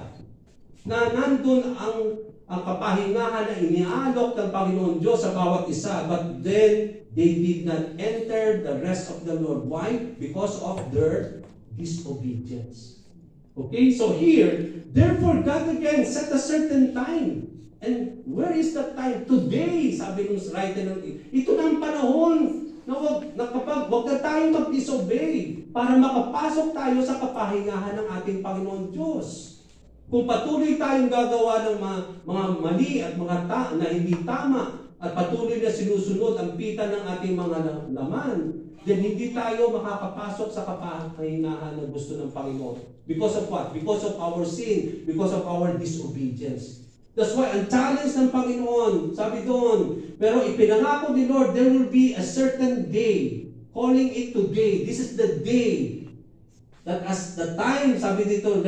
[SPEAKER 1] na nandun ang kapahingahan na inialok ng Panginoon Diyos sa bawat isa, but then they did not enter the rest of the Lord. Why? Because of their disobedience. Okay, so here, therefore God again set a certain time. And where is that time? Today, sabi ng writer ng ito na ang panahon na wag na tayo mag-disobey para makapasok tayo sa kapahingahan ng ating Panginoon Diyos. Kung patuloy tayong gagawa ng mga mali at mga na hindi tama at patuloy na sinusunod ang pita ng ating mga laman, then hindi tayo makakapasok sa kapahingahan na gusto ng Panginoon. Because of what? Because of our sin, because of our disobedience. That's why ang challenge ng Panginoon, sabi doon, pero ipinangako ni Lord, there will be a certain day, calling it today. This is the day that as the time, sabi dito,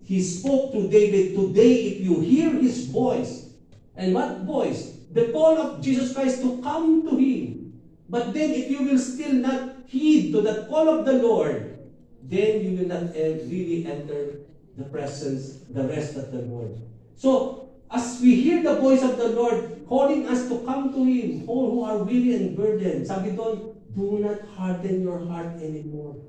[SPEAKER 1] He spoke to David, today if you hear His voice, and what voice? The call of Jesus Christ to come to Him. But then if you will still not heed to the call of the Lord, then you will not really enter the presence, the rest of the Lord. So, as we hear the voice of the Lord calling us to come to Him, all who are weary and burdened, sabi doon, do not harden your heart anymore.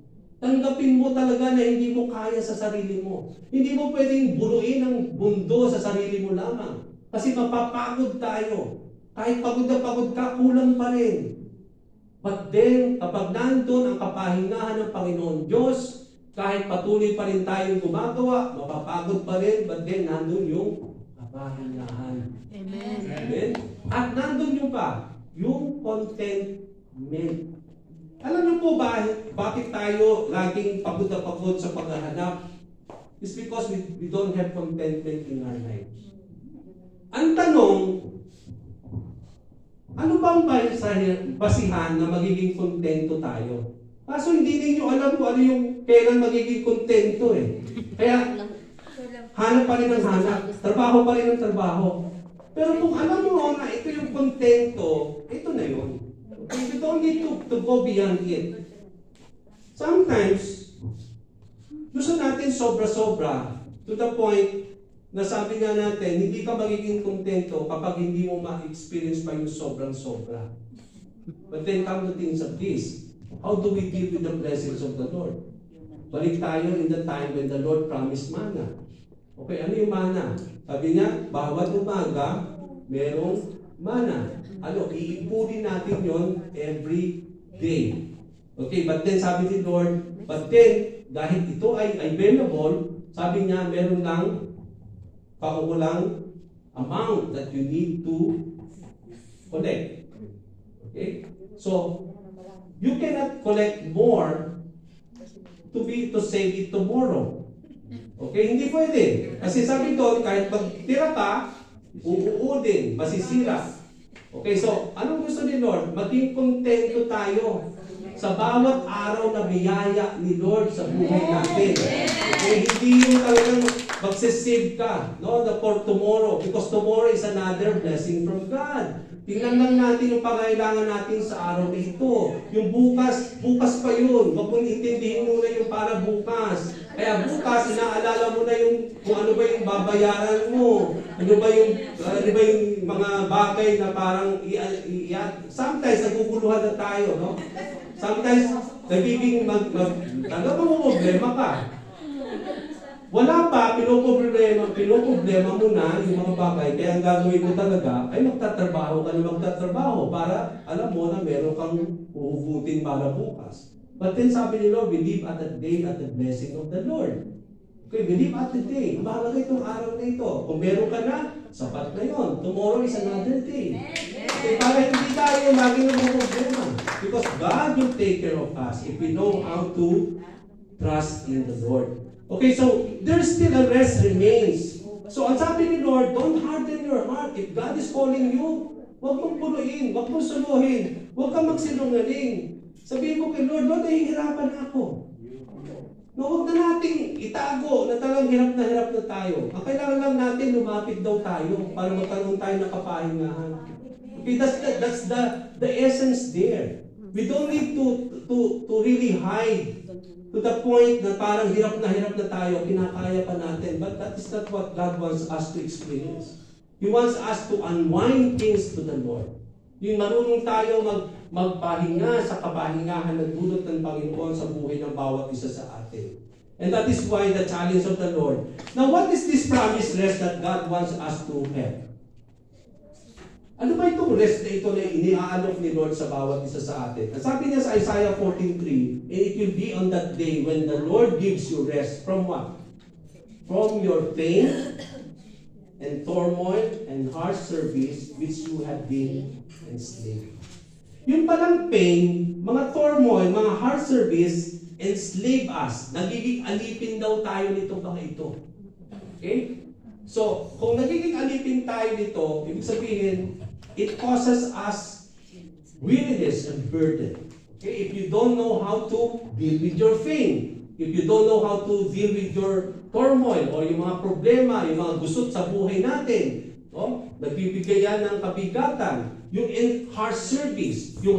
[SPEAKER 1] Tanggapin mo talaga na hindi mo kaya sa sarili mo. Hindi mo pwedeng buluin ang mundo sa sarili mo lamang. Kasi mapapagod tayo. Kahit pagod na pagod ka, kulang pa rin. But then, kapag nandun ang kapahingahan ng Panginoon Diyos, kahit patuloy pa rin tayong gumagawa, mapapagod pa rin, but then nandun yung kapahingahan.
[SPEAKER 2] Amen.
[SPEAKER 1] Amen? At nandun yung contentment. Alam niyo po bakit tayo laging pagod na pagod sa paghahanap? It's because we don't have contentment in our lives. Ang tanong, ano bang basihan na magiging kontento tayo? Kaso hindi ninyo alam kung ano yung kailan magiging kontento eh. Kaya, hanap pa rin ng hanap. Trabaho pa rin ng trabaho. Pero kung alam mo na ito yung kontento, ito na yun. You don't need to go beyond it. Sometimes, gusto natin sobra-sobra to the point na sabi nga natin, hindi ka magiging kontento kapag hindi mo ma-experience pa yung sobrang-sobra. But then come to things of this. How do we deal with the blessings of the Lord? Balik tayo in the time when the Lord promised manna. Okay, ano yung manna? Sabi niya, bawat umaga, merong manna. Ano, iipunin natin yon every day. Okay, but then sabi ni Lord, but then, dahil ito ay available, sabi niya, meron lang paukulang amount that you need to collect. Okay? So, you cannot collect more to save it tomorrow. Okay? Hindi pwede. Kasi sabi doon, kahit magtira ka, masisira. Okay, so, anong gusto ni Lord? Maging kontento tayo. sa bawat araw na biyaya ni Lord sa buhay natin. Okay, hindi yung talagang magsisave ka, no, for tomorrow, because tomorrow is another blessing from God. Tingnan lang natin yung pangailangan natin sa araw na ito. Yung bukas pa yun. Huwag mong intindihin muna yung para bukas. Kaya bukas, inaalala mo na yung kung ano ba yung babayaran mo. Ano ba yung mga bagay na parang sometimes naguguluhan na tayo, no? Sometimes nagiging problema ka. Wala pa, pinoproblema mo na yung mga bagay. Kaya ang gagawin mo talaga ay magtatrabaho ka na magtatrabaho para alam mo na meron kang uhugutin para bukas. But then sabi ni Lord, we live at the day at the blessing of the Lord. Okay, we live at the day. Mahalaga itong araw na ito. Kung meron ka na, sapat na yun. Tomorrow is another day. Okay, para hindi tayo lagi ng problema. Because God will take care of us if we know how to trust in the Lord. Okay, so there's still a rest remains. So ang sabi ni Lord, don't harden your heart. If God is calling you, huwag mong puluin, huwag mong suluhin, huwag kang magsinungaling. Sabihin mo kay Lord, nahihirapan ako. No, huwag na nating itago na talagang hirap na tayo. Ang kailangan lang natin, lumapit daw tayo para magkaroon tayo ng kapahingahan. Okay, that's the essence there. We don't need to really hide to the point na parang hirap na tayo, kinakaya pa natin. But that is not what God wants us to experience. He wants us to unwind things to the Lord. Yung marunong tayo magpahinga sa kapahingahan na dulot ng Panginoon sa buhay ng bawat isa sa atin. And that is why the challenge of the Lord. Now, what is this promised rest that God wants us to have? Ano ba itong rest na ito na iniaalok ni Lord sa bawat isa sa atin? Ang sabi niya sa Isaiah 14:3, and it will be on that day when the Lord gives you rest from what? From your pain and turmoil and harsh service which you have been enslaved. Yung palang pain, mga turmoil, mga harsh service, enslave us. Nagiging alipin daw tayo nito mga ito. Okay? So, kung nagiging alipin tayo nito, ibig sabihin, it causes us weariness and burden. Okay? If you don't know how to deal with your pain, if you don't know how to deal with your turmoil or yung mga problema, yung mga gusot sa buhay natin, nagbibigay yan ng kabigatan. Yung harsh service, yung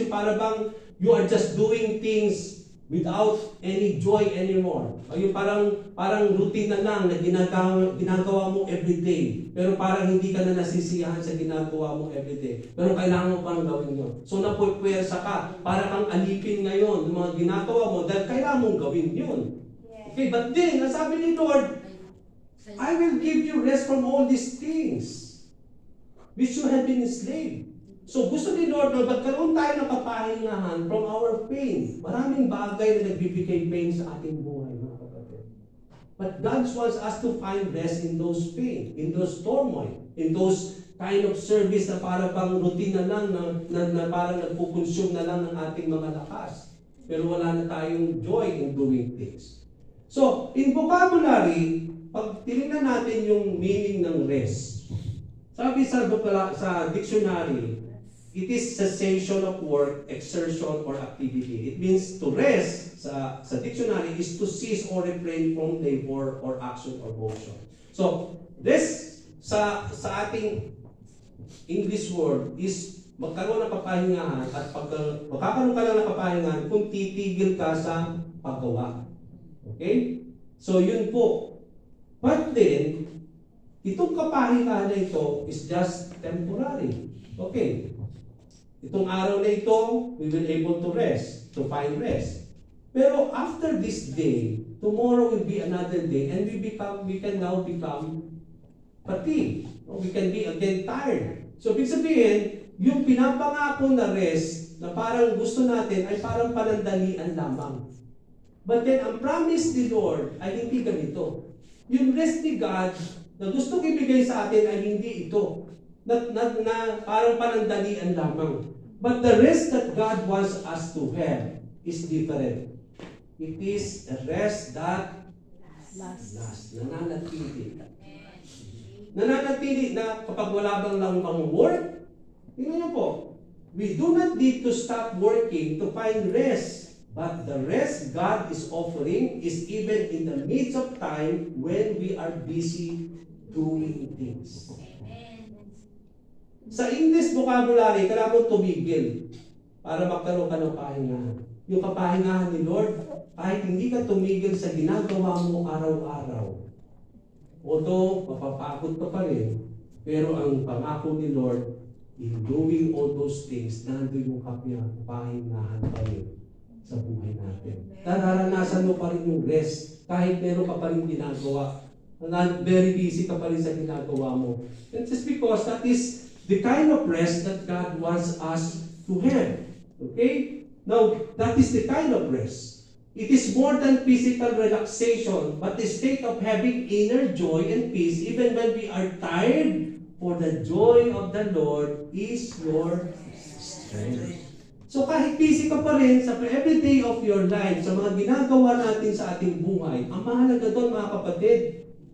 [SPEAKER 1] para bang you are just doing things without any joy anymore. O yung parang routine na lang na ginagawa mo everyday. Pero parang hindi ka na nasisiyahan sa ginagawa mo everyday. Pero kailangan mo parang gawin yun. So napupuwersa ka. Para kang alipin ngayon ng mga ginagawa mo dahil kailangan mong gawin yun. Okay, but then, nasabi ni Lord, I will give you rest from all these things which you have been enslaved. So gusto ni Lord na magkaroon tayo ng kapahingahan from our pain. Maraming bagay na nagbibigay pain sa ating buhay, mga kapatid. But God wants us to find rest in those pain, in those turmoil, in those kind of service na para bang routine na lang, na parang nagpukonsume na lang ng ating mga lakas. Pero wala na tayong joy in doing things. So, in vocabulary, pag tinignan natin yung meaning ng rest, sabi sa dictionary, it is cessation of work, exertion, or activity. It means to rest, sa dictionary, is to cease or refrain from labor or action or motion. So, this, sa ating English word, is magkaroon ng kapahingahan at magkakaroon ka lang ng kapahingahan kung titigil ka sa paggawa. Okay? So, yun po. But then, itong kapahingahan na ito is just temporary. Okay. Itong araw na ito, we will able to rest, to find rest. Pero after this day, tomorrow will be another day, and we can now become fatigued. We can be again tired. So, ibig sabihin, yung pinapangako na rest, na parang gusto natin, ay parang panandalian lamang. But then, ang promise ni Lord ay hindi ganito. Yung rest ni God, na gustong ibigay sa atin ay hindi ito. Na parang panandalian lamang. But the rest that God wants us to have is different. It is a rest that lasts. Nananatili. Nananatili na kapag wala bang lang pang work, tingnan niyo po. we do not need to stop working to find rest. But the rest God is offering is even in the midst of time when we are busy doing things. Sa English vocabulary, kailangan mo tumigil para magkaroon ka ng pahingahan. Yung kapahingahan ni Lord, kahit hindi ka tumigil sa ginagawa mo araw-araw. Although, mapapagod ka pa rin, pero ang pangako ni Lord, in doing all those things, nandun yung kapahingahan pa rin sa buhay natin. Nararanasan mo pa rin yung rest, kahit meron ka pa rin ginagawa. Very busy ka pa rin sa ginagawa mo. And just because that is the kind of rest that God wants us to have. Okay? Now, that is the kind of rest. It is more than physical relaxation, but the state of having inner joy and peace even when we are tired, for the joy of the Lord is your strength. So kahit busy ka pa rin sa every day of your life, sa mga ginagawa natin sa ating buhay, ang mahalaga doon mga kapatid,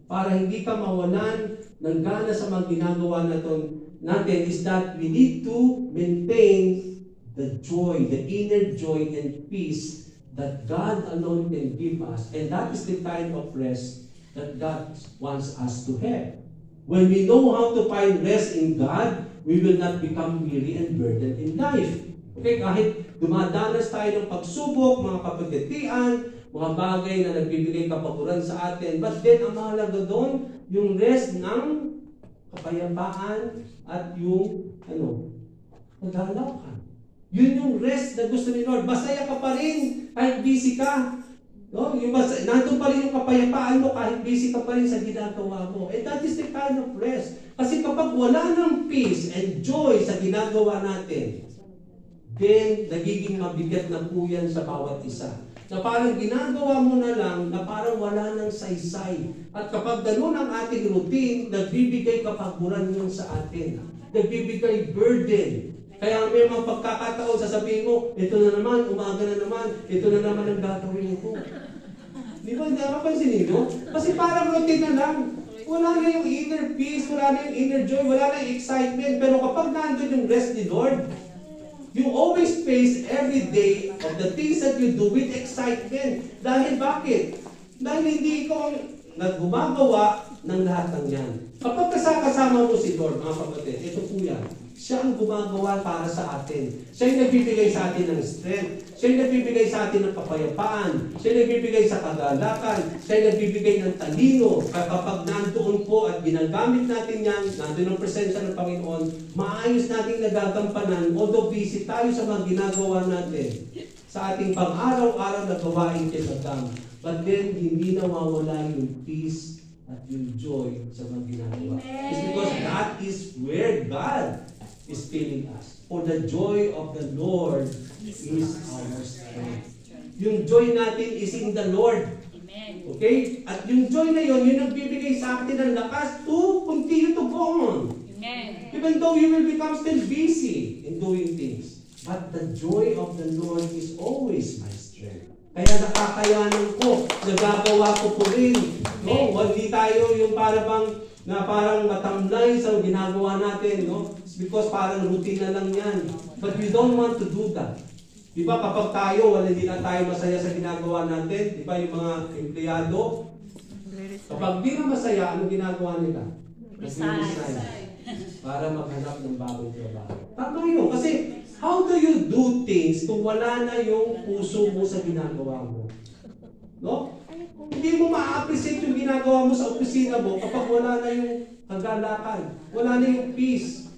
[SPEAKER 1] para hindi ka mawalan ng gana sa mga ginagawa natin is that we need to maintain the joy, the inner joy and peace that God alone can give us. And that is the kind of rest that God wants us to have. When we know how to find rest in God, we will not become weary and burdened in life. Okay, kahit dumadanas tayo ng pagsubok, mga kapagatian, mga bagay na nagbibigay kapaguran sa atin, but then ang mahalaga doon, yung rest ng kapayapaan at yung nagalaw ka. Yun yung rest na gusto ni Lord. Masaya ka pa rin kahit busy ka. No? Nandun pa rin yung kapayapaan mo kahit busy ka pa rin sa ginagawa mo. And that is the kind of rest. Kasi kapag wala ng peace and joy sa ginagawa natin, then nagiging mabigat na po yan sa bawat isa. Na parang ginagawa mo na lang na parang wala ng saysay. At kapag ganun ang ating routine, nagbibigay kapaguran yun sa atin. Nagbibigay burden. Kaya may mga pagkakataon, sasabihin mo, ito na naman, umaga na naman, ito na naman ang gagawin ko. Di ba, hindi napapansin niyo? Kasi parang routine na lang. Wala na yung inner peace, wala na yung inner joy, wala na yung excitement. Pero kapag nandun yung rest ni Lord, you always face every day of the things that you do with excitement. Dahil bakit? Dahil hindi ikaw naggumagawa ng lahat ng yan. Kapag kasama mo si Lord, mga kapatid, ito po yan. Siya ang gumagawa para sa atin. Siya yung nagbibigay sa atin ng strength. Siya yung nagbibigay sa atin ng kapayapaan. Siya yung nagbibigay sa kagalakan. Siya yung nagbibigay ng talino. Kapag nandoon po at ginagamit natin yan, nandoon ang presensya ng Panginoon, maayos nating nagagampanan, although busy tayo sa mga ginagawa natin, sa ating pang-araw-araw na gawain kisagam. But then, hindi nawawala yung peace at yung joy sa mga ginagawa. It's because that is where God is filling us. For the joy of the Lord is our strength. Yung joy natin is in the Lord. Okay? At yung joy na yun, yung nagbibigay sa atin ng lakas to continue to go on. Even though you will become still busy in doing things. But the joy of the Lord is always my strength. Kaya nakakayanan ko, nagagawa ko po rin. No? Hindi tayo yung parang matamlay sa ginagawa natin. No? It's because parang routine na lang yan. But we don't want to do that. Di ba kapag tayo, hindi na tayo masaya sa ginagawa natin, di ba yung mga empleyado, kapag di na masaya, ano ginagawa nila? Resign. Para maghanap ng bagong trabaho. Tama yun. Kasi, how do you do things kung wala na yung puso mo sa ginagawa mo? No? Hindi mo ma-appreciate yung ginagawa mo sa opisina mo kapag wala na yung kagalakan. Wala na yung peace.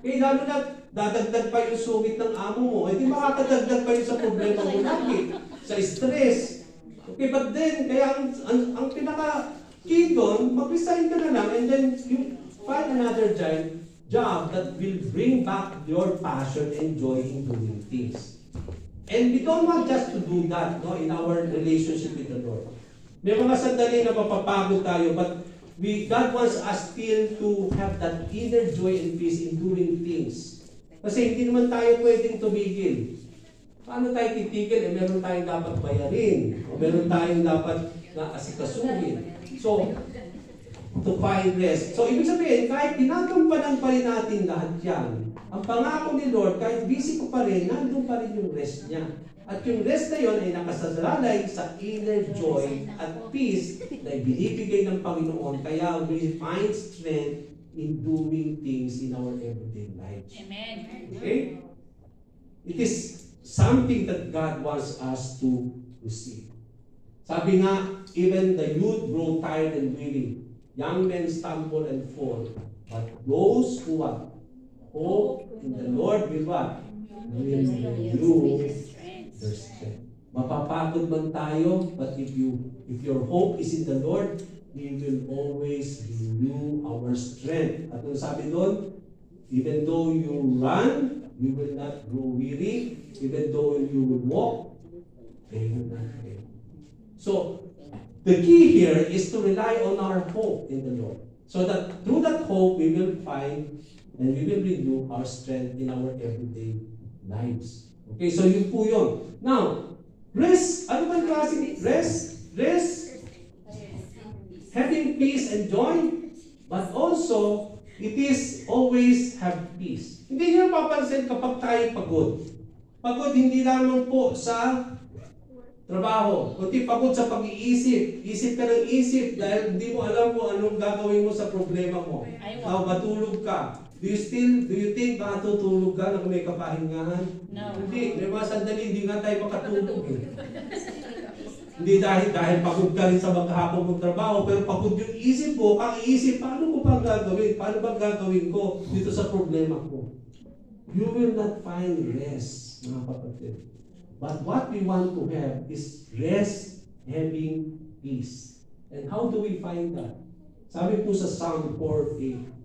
[SPEAKER 1] Okay, lalo na dadagdag pa yung sungit ng amo mo. Hindi makakadagdag pa yung sa problema mo lagi. Sa stress. Okay, but then, kaya ang pinaka-key doon, mag-resign ka na lang and then you find another job that will bring back your passion and joy in doing things. And we don't want just to do that in our relationship with the Lord. May mga sandali na mapapagod tayo, but God wants us still to have that inner joy and peace in doing things. Kasi hindi naman tayo pwedeng tumigil. Paano tayo titigil? Meron tayong dapat bayarin. O meron tayong dapat na asikasuhin. So, to find rest. So, ibig sabihin, kahit ginagampanan pa rin natin lahat yan, ang pangako ni Lord, kahit busy ko pa rin, nandun pa rin yung rest niya. At yung rest na yun ay nakasalalay sa inner joy at peace na ibinibigay ng Panginoon. Kaya we find strength in doing things in our everyday lives.
[SPEAKER 2] Amen.
[SPEAKER 1] Okay? It is something that God wants us to receive. Sabi nga, even the youth grow tired and weary. Young men stumble and fall. But those who what? Hope in the Lord will what? Will renew their strength. Mapapagod man tayo, but if your hope is in the Lord, He will always renew our strength. At ang sabi doon, even though you run, you will not grow weary. Even though you will walk, they will not fail. So, the key here is to rely on our hope in the Lord. So that through that hope, we will find and we will renew our strength in our everyday lives. Okay, so yun po yun. Now, rest. Ano ba yung klaseng rest? Rest, having peace and joy, but also, it is always have peace. Hindi nyo papansin kapag tayo pagod. Pagod hindi lamang po sa trabaho, kundi pagod sa pag-iisip. Isip ka ng isip dahil hindi mo alam kung anong gagawin mo sa problema mo. Now, matulog ka. Do you think matutulog ka na kung may kapahingahan?
[SPEAKER 2] No.
[SPEAKER 1] Hindi. May mga sandali, hindi nga tayo makatulog eh. Hindi dahil pagod ka rin sa maghapon mong trabaho, pero pagod yung isip mo, ang isip, paano ko pa gagawin? Paano ba gagawin ko dito sa problema ko? You will not find rest, mga kapatid. But what we want to have is rest, having peace. And how do we find that? Sabi po sa Psalm 4:8,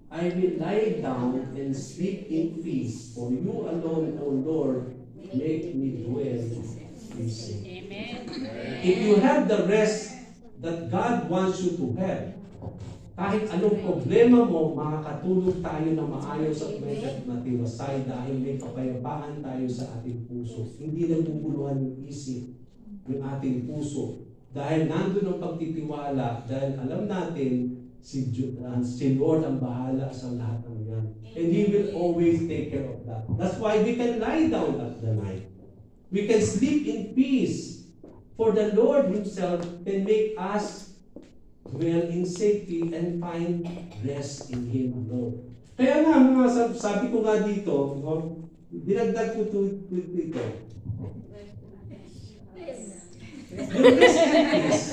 [SPEAKER 1] I will lie down and sleep in peace, for you alone, O Lord, make me dwell in safety.
[SPEAKER 2] Amen.
[SPEAKER 1] If you have the rest that God wants you to have, kahit anong problema mo, makakatulog tayo na maayos at may matiwasay dahil may kapayapaan tayo sa ating puso. Hindi naguguluhan yung isip, yung ating puso. Dahil nandun ang pagtitiwala, dahil alam natin, si Lord ang bahala sa lahat ng yan. And He will always take care of that. That's why we can lie down at the night. We can sleep in peace. For the Lord Himself can make us dwell in safety and find rest in Him alone. Kaya nga, mga sabi ko nga dito, dinagdag ko dito. Yung rest in peace.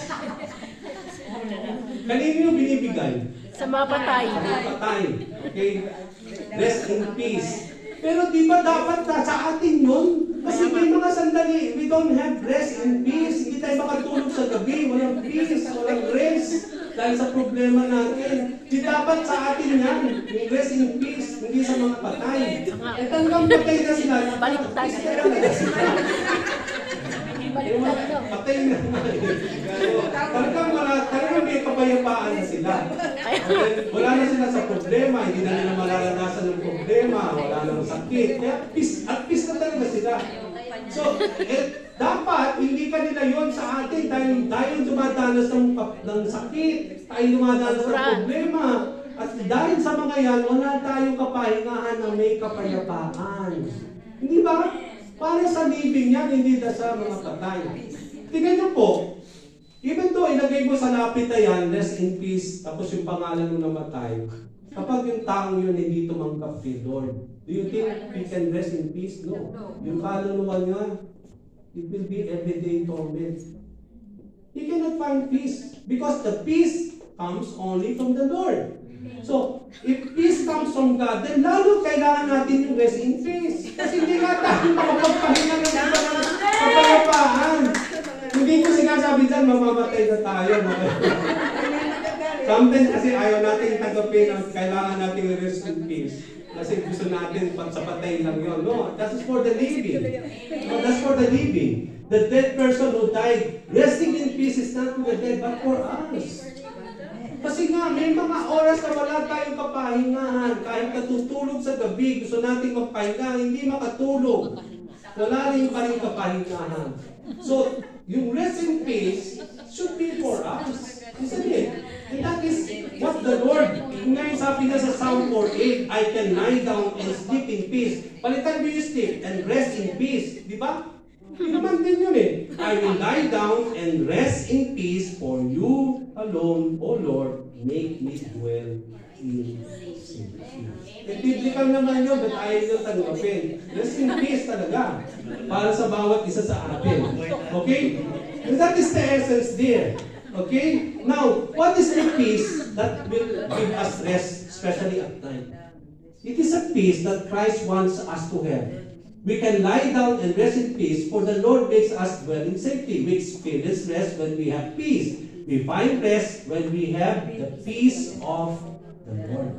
[SPEAKER 1] Kanino yung binibigay?
[SPEAKER 3] Sa mga patay.
[SPEAKER 1] Sa mga patay. Okay? Rest in peace. Pero di ba dapat sa atin yun? Kasi may mga sandali, we don't have rest in peace. Hindi tayo makatulog sa gabi. Walang peace, walang rest. Dahil sa problema natin. Di dapat sa atin yan. Yung rest in peace, hindi sa mga patay. At hanggang patay na sila.
[SPEAKER 3] Baliktad.
[SPEAKER 1] Patay na. Talagang may kapayapaan na sila. Wala na sila sa problema. Hindi na nila mararanasan ng problema. Wala nang sakit. Kaya at peace na talaga sila. So, dapat hindi ka nila yon sa atin dahil dumadanas ng sakit. Tayo dumadanas ng problema. At dahil sa mga yan, wala tayong kapahingahan na may kapayapaan. Hindi ba? Para sa living yan, hindi na sa mga patay. Tingnan niyo po, even though ilagay mo sa lapit na yan, rest in peace, tapos yung pangalan mo namatay, kapag yung taong yun hindi tumanggap kay Lord, do you think we can rest in peace? No. Yung kaluluwa niya, it will be everyday torment. He cannot find peace because the peace comes only from the Lord. So, if peace comes from God, then lalo kailangan natin yung rest in peace. Kasi hindi nga tayo makapagpahinga ng kapayapaan. Hindi ko sinasabi dyan, mamamatay na tayo. Sometimes kasi ayaw natin tanggapin ang kailangan natin rest in peace. Kasi gusto natin sa patay lang yun. No, that's for the living. No, that's for the living. The dead person who died, resting in peace is not for the dead, but for us. Kasi nga, may mga oras na wala tayong kapahingahan. Kahit natutulog sa gabi, gusto natin magpahinga, hindi makatulog. Wala rin pa rin kapahingahan. So, yung rest in peace should be for us. Isn't it? And that is what the Lord, ngayon sabi niya sa Psalm 4:8, I can lie down and sleep in peace. Palitan mo yung sleep and rest in peace. Di ba? Hindi naman din yun eh. I will lie down and rest in peace, for you alone, O Lord, make me dwell in peace. Eh, biblical naman yun, but ayaw nyo tanggapin. Rest in peace talaga. Para sa bawat isa sa atin. Okay? And that is the essence there. Okay? Now, what is the peace that will give us rest, especially at night? It is a peace that Christ wants us to have. We can lie down and rest in peace, for the Lord makes us dwell in safety. We experience rest when we have peace. We find rest when we have the peace of the Lord.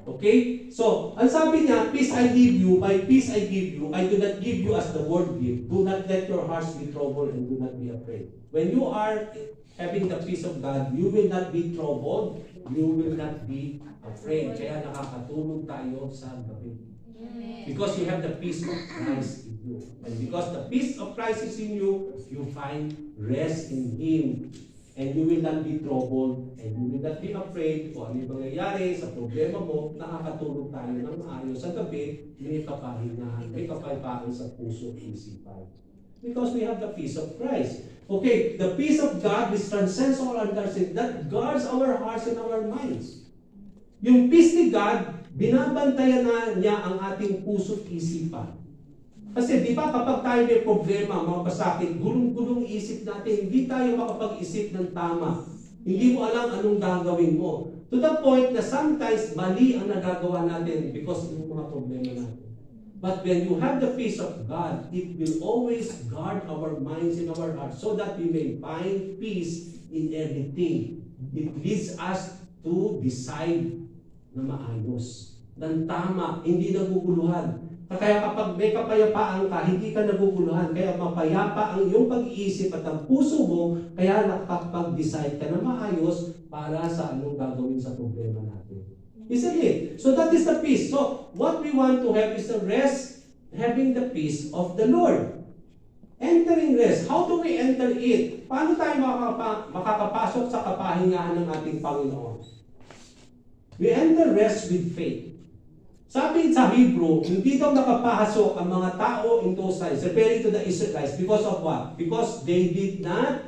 [SPEAKER 1] Okay? So, ang sabi niya, peace I give you, my peace I give you, I do not give you as the world give. Do not let your hearts be troubled and do not be afraid. When you are having the peace of God, you will not be troubled, you will not be afraid. Kaya nakakatulog tayo sa gabi. Because you have the peace of Christ in you. And because the peace of Christ is in you, you find rest in Him. And you will not be troubled, and you will not be afraid kung ano yung mangyayari sa problema mo. Nakakatulog tayo ng maayos sa gabi, may kapahingahan, may kapayapaan sa puso at isipan. Because we have the peace of Christ. Okay, the peace of God which transcends all understanding, that guards our hearts and our minds. Yung peace ni God, binabantayan na niya ang ating puso at isipan. Kasi di ba kapag tayo may problema, mga pasakit, gulong-gulong isip natin, hindi tayo makapag-isip ng tama. Hindi mo alam anong gagawin mo. To the point na sometimes mali ang nagagawa natin because ng mga problema natin. But when you have the peace of God, it will always guard our minds and our hearts so that we may find peace in everything. It leads us to decide na maayos, ng tama, hindi naguguluhan. Kaya kapag may kapayapaan ka, hindi ka naguguluhan. Kaya mapayapa ang iyong pag-iisip at ang puso mo, kaya nakapag-decide ka na maayos para sa anong gagawin sa problema natin. Isn't it? So that is the peace. So what we want to have is the rest, having the peace of the Lord. Entering rest. How do we enter it? Paano tayo makakapasok sa kapahingahan ng ating Panginoon? We enter rest with faith. Sabi sa Hebrew, hindi daw nakapasok ang mga tao in those times, referring to the Israelites, because of what? Because they did not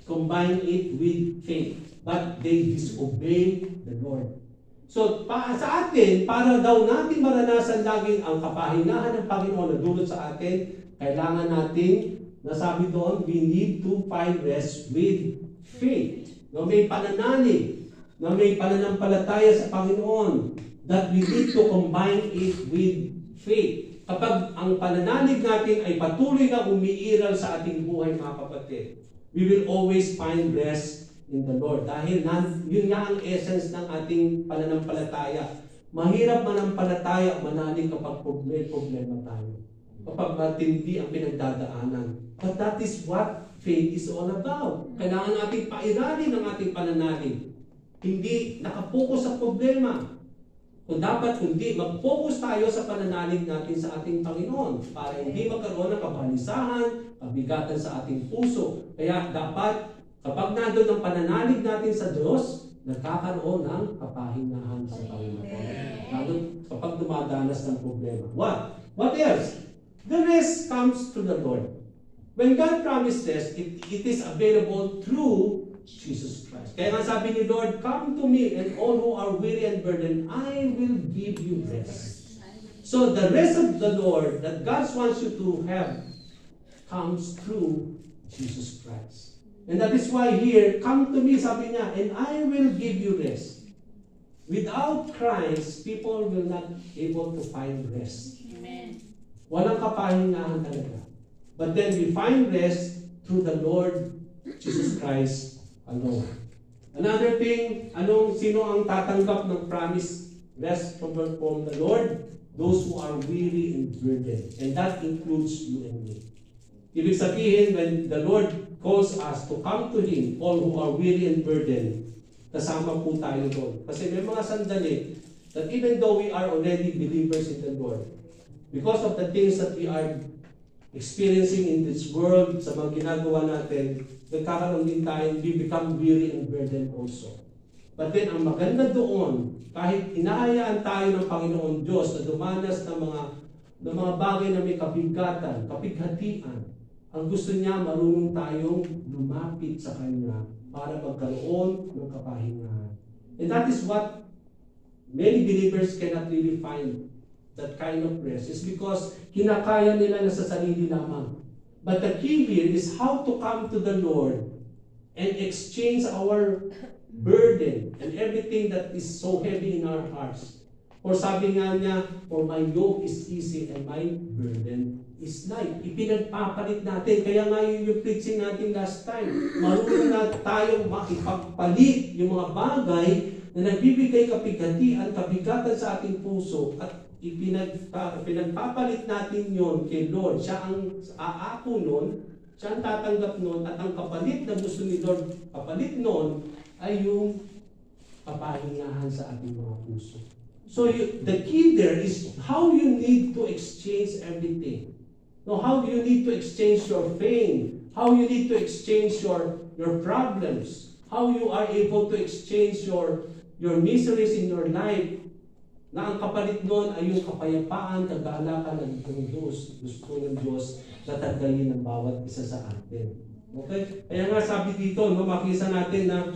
[SPEAKER 1] combine it with faith, but they disobeyed the Lord. So, sa atin, para daw natin maranasan laging ang kapahingahan ng Panginoon na dulot sa atin, kailangan natin, nasabi doon, we need to find rest with faith. Na may pananalig, na may pananampalataya sa Panginoon, that we need to combine it with faith. Kapag ang pananalig natin ay patuloy na umiiral sa ating buhay, mga kapatid, we will always find rest in the Lord. Dahil yun nga ang essence ng ating pananampalataya. Mahirap manampalataya, manalig kapag may problema tayo. Kapag matindi ang pinagdadaanan. But that is what faith is all about. Kailangan natin pairalin ang ating pananalig. Hindi nakapokus sa problema. Kung dapat kundi mag-focus tayo sa pananalig natin sa ating Panginoon para hindi magkaroon ng kabalisahan, kabigatan sa ating puso. Kaya dapat kapag nandun ang pananalig natin sa Diyos, nagkakaroon ng kapahingahan sa Panginoon. Lalo kapag dumadanas ng problema. What else? The rest comes to the Lord. When God promises, it is available through Jesus Christ. Kaya nga sabi ni Lord, come to me and all who are weary and burdened, I will give you rest. So the rest of the Lord that God wants you to have comes through Jesus Christ. And that is why here, come to me, sabi niya, and I will give you rest. Without Christ, people will not able to find rest.
[SPEAKER 2] Amen.
[SPEAKER 1] Walang kapahingahan talaga. But then we find rest through the Lord Jesus Christ alone. Another thing, sino ang tatanggap ng promise rest from the Lord? Those who are weary and burdened. And that includes you and me. Ibig sabihin, when the Lord calls us to come to Him, all who are weary and burdened, kasama po tayo doon. Kasi may mga sandali that even though we are already believers in the Lord, because of the things that we are experiencing in this world, sa mga ginagawa natin, nagkakaroon din tayo, we become weary and burdened also. But then, ang maganda doon, kahit inaayaan tayo ng Panginoon Diyos na dumanas ng mga bagay na may kabigatan, kapighatian, ang gusto niya, marunong tayong lumapit sa Kanya para magkaroon ng kapahingahan. And that is what many believers cannot really find, that kind of rest. It's because kinakaya nila na sa sarili lamang. But the key here is how to come to the Lord and exchange our burden and everything that is so heavy in our hearts. Or sabi nga niya, for my yoke is easy and my burden is light. Ipinagpapalit natin. Kaya nga yung preaching natin last time. Marunong na tayong makipagpalit yung mga bagay na nagbibigay kapighatian, kabigatan sa ating puso at pinagpapalit natin yon kay Lord. Siya ang aako nun, siya ang tatanggap nun, at ang kapalit na gusto ni Lord, kapalit nun, ay yung kapahingahan sa ating mga puso. So the key there is how you need to exchange everything. No, how you need to exchange your pain, how you need to exchange your problems, how you are able to exchange your miseries in your life, na ang kapalit nun ay yung kapayapaan, kagalakan ng Diyos. Gusto ng Diyos na tanggalin ng bawat isa sa atin. Okay? Kaya nga sabi dito, no, makita natin na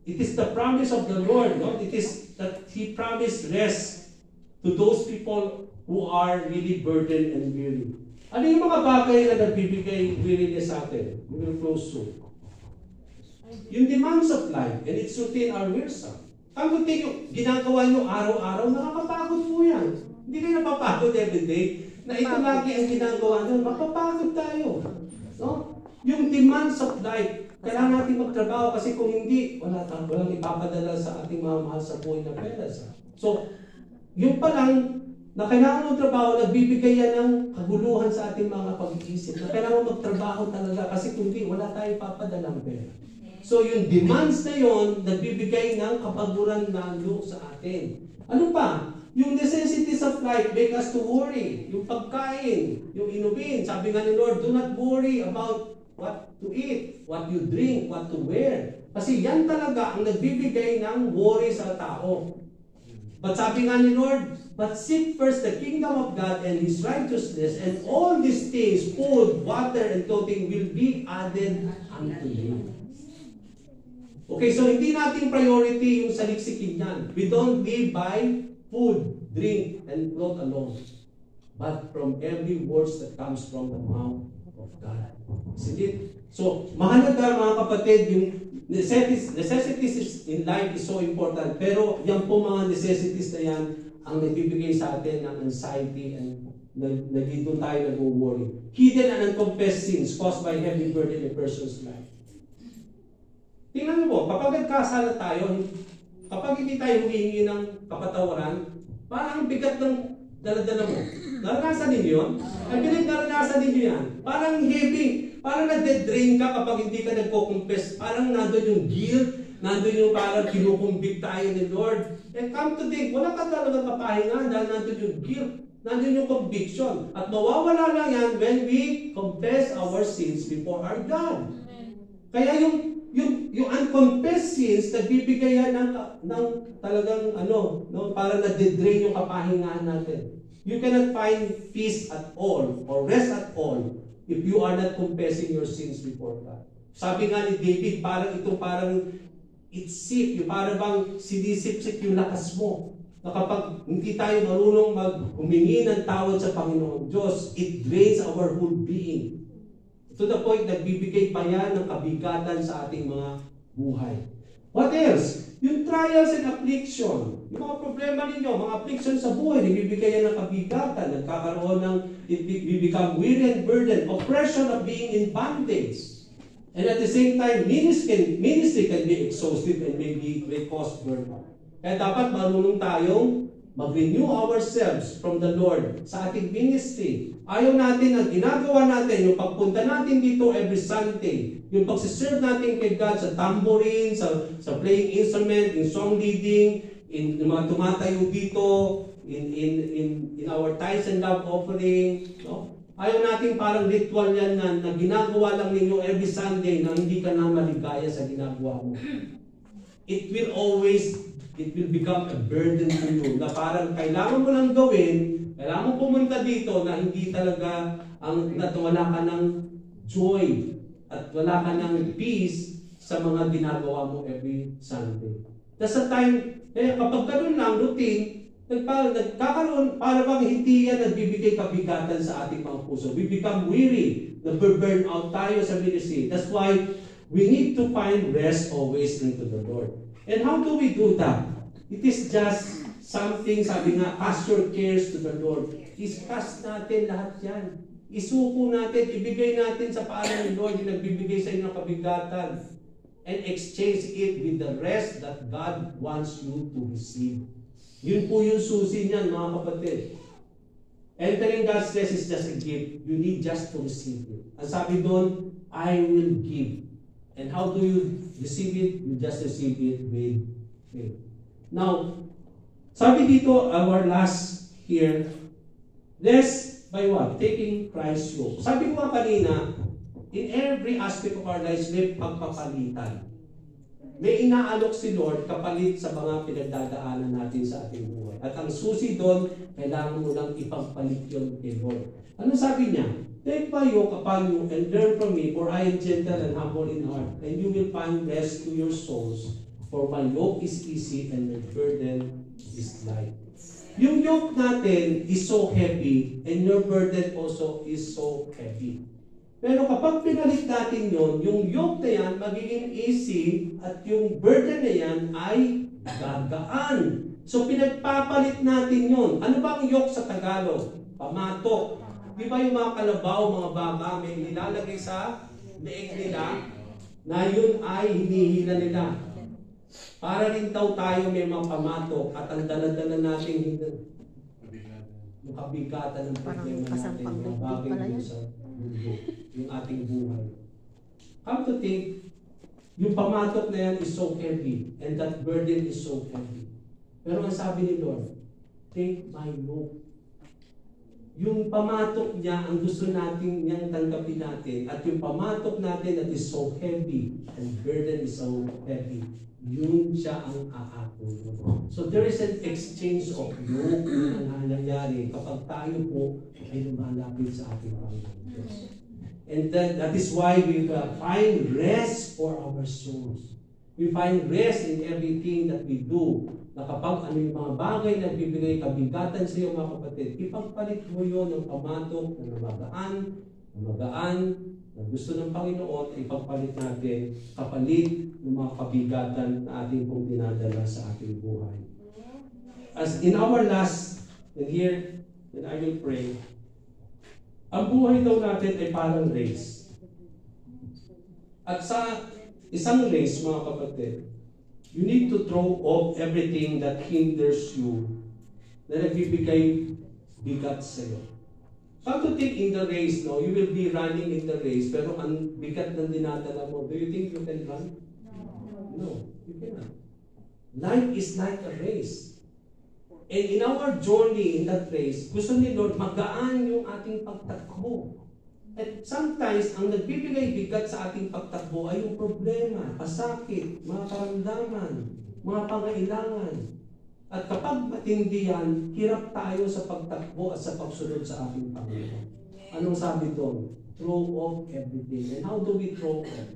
[SPEAKER 1] it is the promise of the Lord. No? It is that He promised rest to those people who are really burdened and weary. Ano yung mga bagay na nagbibigay weariness sa atin? We will close soon. Yung demands of life and its routine are wearisome. Ang kunti yung ginagawa nyo araw-araw, nakakapagod po yan. Hindi kayo napapagod everyday. Na ito lagi ang ginagawa nyo, mapapagod tayo. No? Yung demands of life, kailangan natin magtrabaho kasi kung hindi, walang ipapadala sa ating mga mahal sa buhay na pera. So, yung pa lang, na kailangan magtrabaho, nagbibigay yan ng kaguluhan sa ating mga pag-iisip. Na kailangan magtrabaho talaga kasi kung hindi, wala tayong papadalang pera. So yung demands na yon, nagbibigay ng kapaguran lalo sa atin. Ano pa? Yung necessities of life make us to worry. Yung pagkain, yung inumin. Sabi nga ni Lord, do not worry about what to eat, what you drink, what to wear. Kasi yan talaga ang nagbibigay ng worry sa tao. But sabi nga ni Lord, but seek first the kingdom of God and His righteousness, and all these things, food, water, and clothing will be added unto you. Okay, so hindi nating priority yung saliksikin yan. We don't live by food, drink, and clothes alone, but from every word that comes from the mouth of God. Isn't it? So, mahalaga mga kapatid, yung necessities in life is so important. Pero yan po mga necessities na yan ang nagbibigay sa atin ng anxiety and nagdito tayo nag-worry. Hidden and unconfessed sins caused by heavy burden in a person's life. Tingnan mo po, kapag nagkasala tayo, kapag hindi tayo humingi ng kapatawaran, parang ang bigat ng daladala mo. Naranasan ninyo yun? I believe naranasan ninyo yan. Parang heavy. Parang na-dead-drain ka kapag hindi ka nagko-confess. Parang nandun yung guilt, nandun yung parang kinukumbik tayo ni Lord. And come to think, wala ka talagang kapahinga dahil nandun yung guilt, nandun yung conviction. At mawawala lang yan when we confess our sins before our God. Kaya yung unconfessed sins, nagbibigay yan ng talagang para na-drain yung kapahingahan natin. You cannot find peace at all or rest at all if you are not confessing your sins before God. Sabi nga ni David, parang it's sick, yung parang bang sinisip-sip yung lakas mo. Na kapag hindi tayo marunong humingi ng tawad sa Panginoong Diyos, it drains our whole being. To the point na nagbibigay pa yan ng kabigatan sa ating mga buhay. What else? Yung trials and affliction. Yung mga problema ninyo, mga affliction sa buhay, nagbibigay yan ng kabigatan. Nagkakaroon ng, we become weary and burdened. Oppression of being in bondage. And at the same time, ministry can be exhaustive and may cause burnout. Kaya dapat marunong tayong mag-renew ourselves from the Lord sa ating ministry. Ayaw natin ang ginagawa natin, yung pagpunta natin dito every Sunday, yung pagsiserve natin kay God sa tambourine, sa playing instrument, in song leading, in mga tumatayo dito, in our tithes and love offering. No? Ayaw natin parang ritual yan na ginagawa lang ninyo every Sunday na hindi ka na maligaya sa ginagawa mo. it will become a burden to you na parang kailangan mo lang gawin, kailangan mo pumunta dito na hindi talaga wala ka ng joy at wala ka ng peace sa mga ginagawa mo every Sunday. That's the time, kapag ganun lang, routine, nagkakaroon, para bang hindi yan nagbibigay kabigatan sa ating mga puso. We become weary, nag-burn out tayo sa ministry. That's why we need to find rest always into the Lord. And how do we do that? It is just something, sabi nga, cast your cares to the Lord. Is-cast natin lahat yan. Isuko natin, ibigay natin sa paanan ni Lord yung nagbibigay sa inyo ng kabigatan. And exchange it with the rest that God wants you to receive. Yun po yung susi niyan, mga kapatid. Entering God's rest is just a gift. You need just to receive it. Ang sabi doon, I will give. And how do you receive it? You just receive it with faith. Now, sabi dito, our last here, rest by what? Taking Christ's yoke. Sabi ko nga kanina, in every aspect of our lives, may pagpapalitan. May inaalok si Lord kapalit sa mga pinagdadaanan natin sa ating buhay. At ang susi doon, kailangan mo lang ipagpalit yun kay Lord. Ano sabi niya? Take my yoke upon you and learn from me, for I am gentle and humble in heart, and you will find rest to your souls. For my yoke is easy and my burden is light. Yung yoke natin is so heavy, and your burden also is so heavy. Pero kapag pinalit natin yun, yung yoke na yan magiging easy at yung burden na yan ay gagaan. So pinagpapalit natin yun. Ano ba ang yoke sa Tagalog? Pamatok. Di ba yung mga kalabaw, mga baka, may nilalagay sa leeg nila na yun ay hinihila nila. Para rin daw tayo may mga pamatok at ang dala-dala natin yung kabigatan ng problema natin, yung bagay sa mundo, yung ating buhay. Come to think, yung pamatok na yan is so heavy and that burden is so heavy. Pero ang sabi ni Lord, take my yoke. Yung pamatok niya, ang gusto natin niyang tanggapin natin, at yung pamatok natin that is so heavy and burden is so heavy, yun siya ang aatulong. So there is an exchange of yoke na nangyayari kapag tayo po ay lumalapit sa ating Panginoon. And that is why we find rest for our souls. We find rest in everything that we do. Na kapag ano yung mga bagay na bibigay kabigatan sa iyo, mga kapatid, ipagpalit mo yun ng pamatok na magaan, na gusto ng Panginoon, ipagpalit natin kapalit ng mga kabigatan na ating pong dinadala sa ating buhay. As in our last, and here, and I will pray, ang buhay daw natin ay parang race. At sa isang race, mga kapatid, you need to throw off everything that hinders you na nagbibigay bigat sa iyo. Come to think in the race, no? You will be running in the race, pero ang bigat ng dinadala mo, do you think you can run? No, you cannot. Life is like a race. And in our journey in that race, gusto ni Lord magaan yung ating pagtakbo. At sometimes, ang nagbibigay bigat sa ating pagtakbo ay yung problema, pasakit, mga karamdaman, mga pangailangan. At kapag matindi yan, hirap tayo sa pagtakbo at sa pagsunod sa ating Panginoon. Anong sabi doon? Throw off everything. And how do we throw off?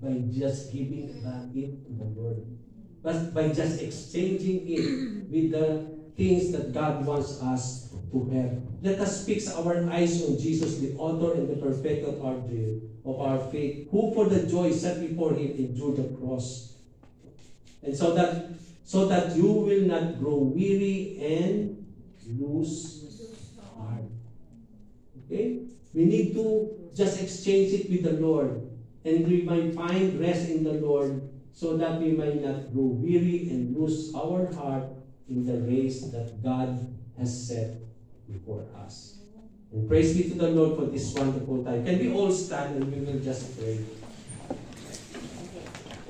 [SPEAKER 1] By just giving back it to the Lord. But by just exchanging it with the things that God wants us to have. Let us fix our eyes on Jesus, the author and the perfecter of our faith, who for the joy set before him endured the cross. And so that you will not grow weary and lose heart. Okay? We need to just exchange it with the Lord, and we might find rest in the Lord, so that we might not grow weary and lose our heart in the race that God has set before us. And praise be to the Lord for this wonderful time. Can we all stand and we will just pray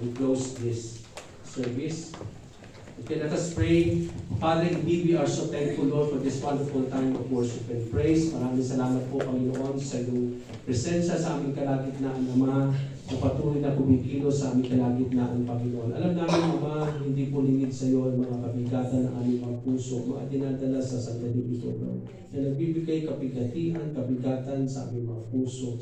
[SPEAKER 1] and close this service? Okay, let us pray. Father, indeed we are so thankful, Lord, for this wonderful time of worship and praise. Maraming salamat po, Panginoon, sa iyong presensya sa aming kalagitnaan, Ama. na patuloy na kumikilos sa aming kalagitnaan, Panginoon. Alam namin, Ama, hindi po lingid sa iyo ang mga kabigatan ng aming mga puso, mga dinadala sa sandaling ito, Lord, na nagbibigay kabigatian, kabigatan sa aming mga puso.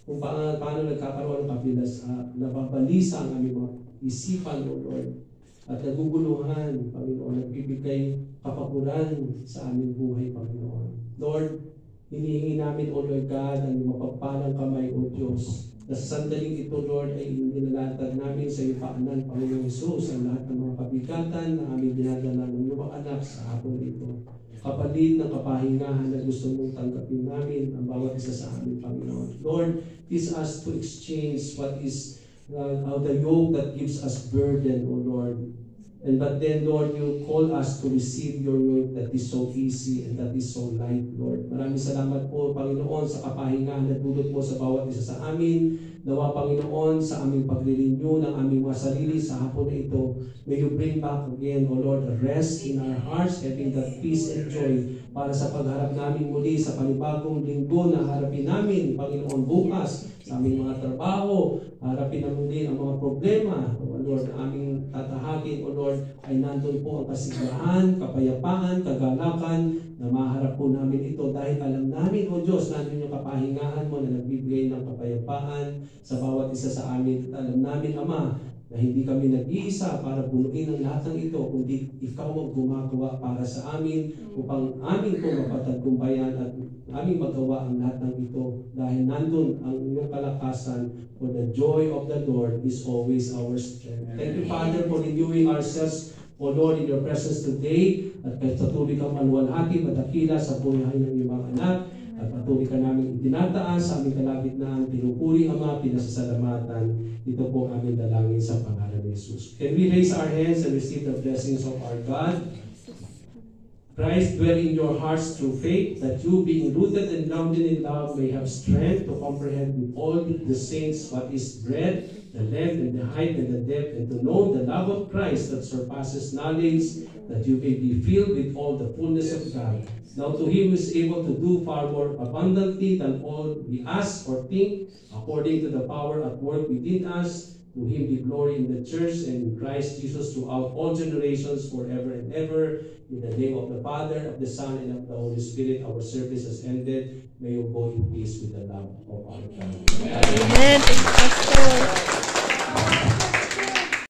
[SPEAKER 1] Kung paano nagkakaroon ng kabilas, nababalisa ang aming mga isipan, O Lord, at naguguluhan, Panginoon, nagbibigay kapaguran sa aming buhay, Panginoon. Lord, hinihingi namin, O Lord God, ang mapagpalang kamay, O Diyos, na sa sandaling ito, Lord, ay nilalatag namin sa iyong paanan, Panginoon Jesus, ang lahat ng mga kabigatan na aming dinadala ng iyong mga anak sa hapon ito. Kapalit ng kapahingahan na gusto mong tanggapin namin ang bawat isa sa amin, Panginoon. Lord, teach us to exchange what is the yoke that gives us burden, O Lord. But then, Lord, you call us to receive your yoke that is so easy and that is so light, Lord. Maraming salamat po, Panginoon, sa kapahingahan na dulot mo sa bawat isa sa amin. Nawa, Panginoon, sa aming pag-renew ng aming mga sarili sa hapon na ito, may you bring back again, O Lord, a rest in our hearts, having that peace and joy para sa pagharap namin muli sa panibagong linggo na harapin namin, Panginoon, bukas sa aming mga trabaho, harapin na muli ang mga problema, O Lord, aming tatahakin, O Lord, ay nandun po ang kasiglahan, kapayapaan, kagalakan, na maharap po namin ito dahil alam namin, O Diyos, nandun yung kapahingahan mo na nagbibigay ng kapayapaan sa bawat isa sa amin. At alam namin, Ama, na hindi kami nag-iisa para bunuin ang lahat ng ito, kundi ikaw ang gumagawa para sa amin upang amin po mapatagpumpayan at aming magawa ang lahat ng ito dahil nandun ang iyong kalakasan, for the joy of the Lord is always our strength. Thank you, Father, for renewing ourselves, O Lord, in your presence today, at patuloy kang maluwalhati, madakila sa buhay ng iyong mga anak, at patuloy ka namin itinataas sa aming kalagitnaan, pinupuri, Ama, pinasasalamatan. Ito po ang aming dalangin sa pangalan ni Jesus. Can we raise our hands and receive the blessings of our God? Christ dwell in your hearts through faith, that you, being rooted and grounded in love, may have strength to comprehend with all the saints what is breadth, the length, and the height, and the depth, and to know the love of Christ that surpasses knowledge, that you may be filled with all the fullness of God. Now to him who is able to do far more abundantly than all we ask or think, according to the power at work within us, to him be glory in the church and in Christ Jesus throughout all generations, forever and ever. In the name of the Father, of the Son, and of the Holy Spirit, our service has ended. May you go in peace with the love of our God.
[SPEAKER 2] Amen.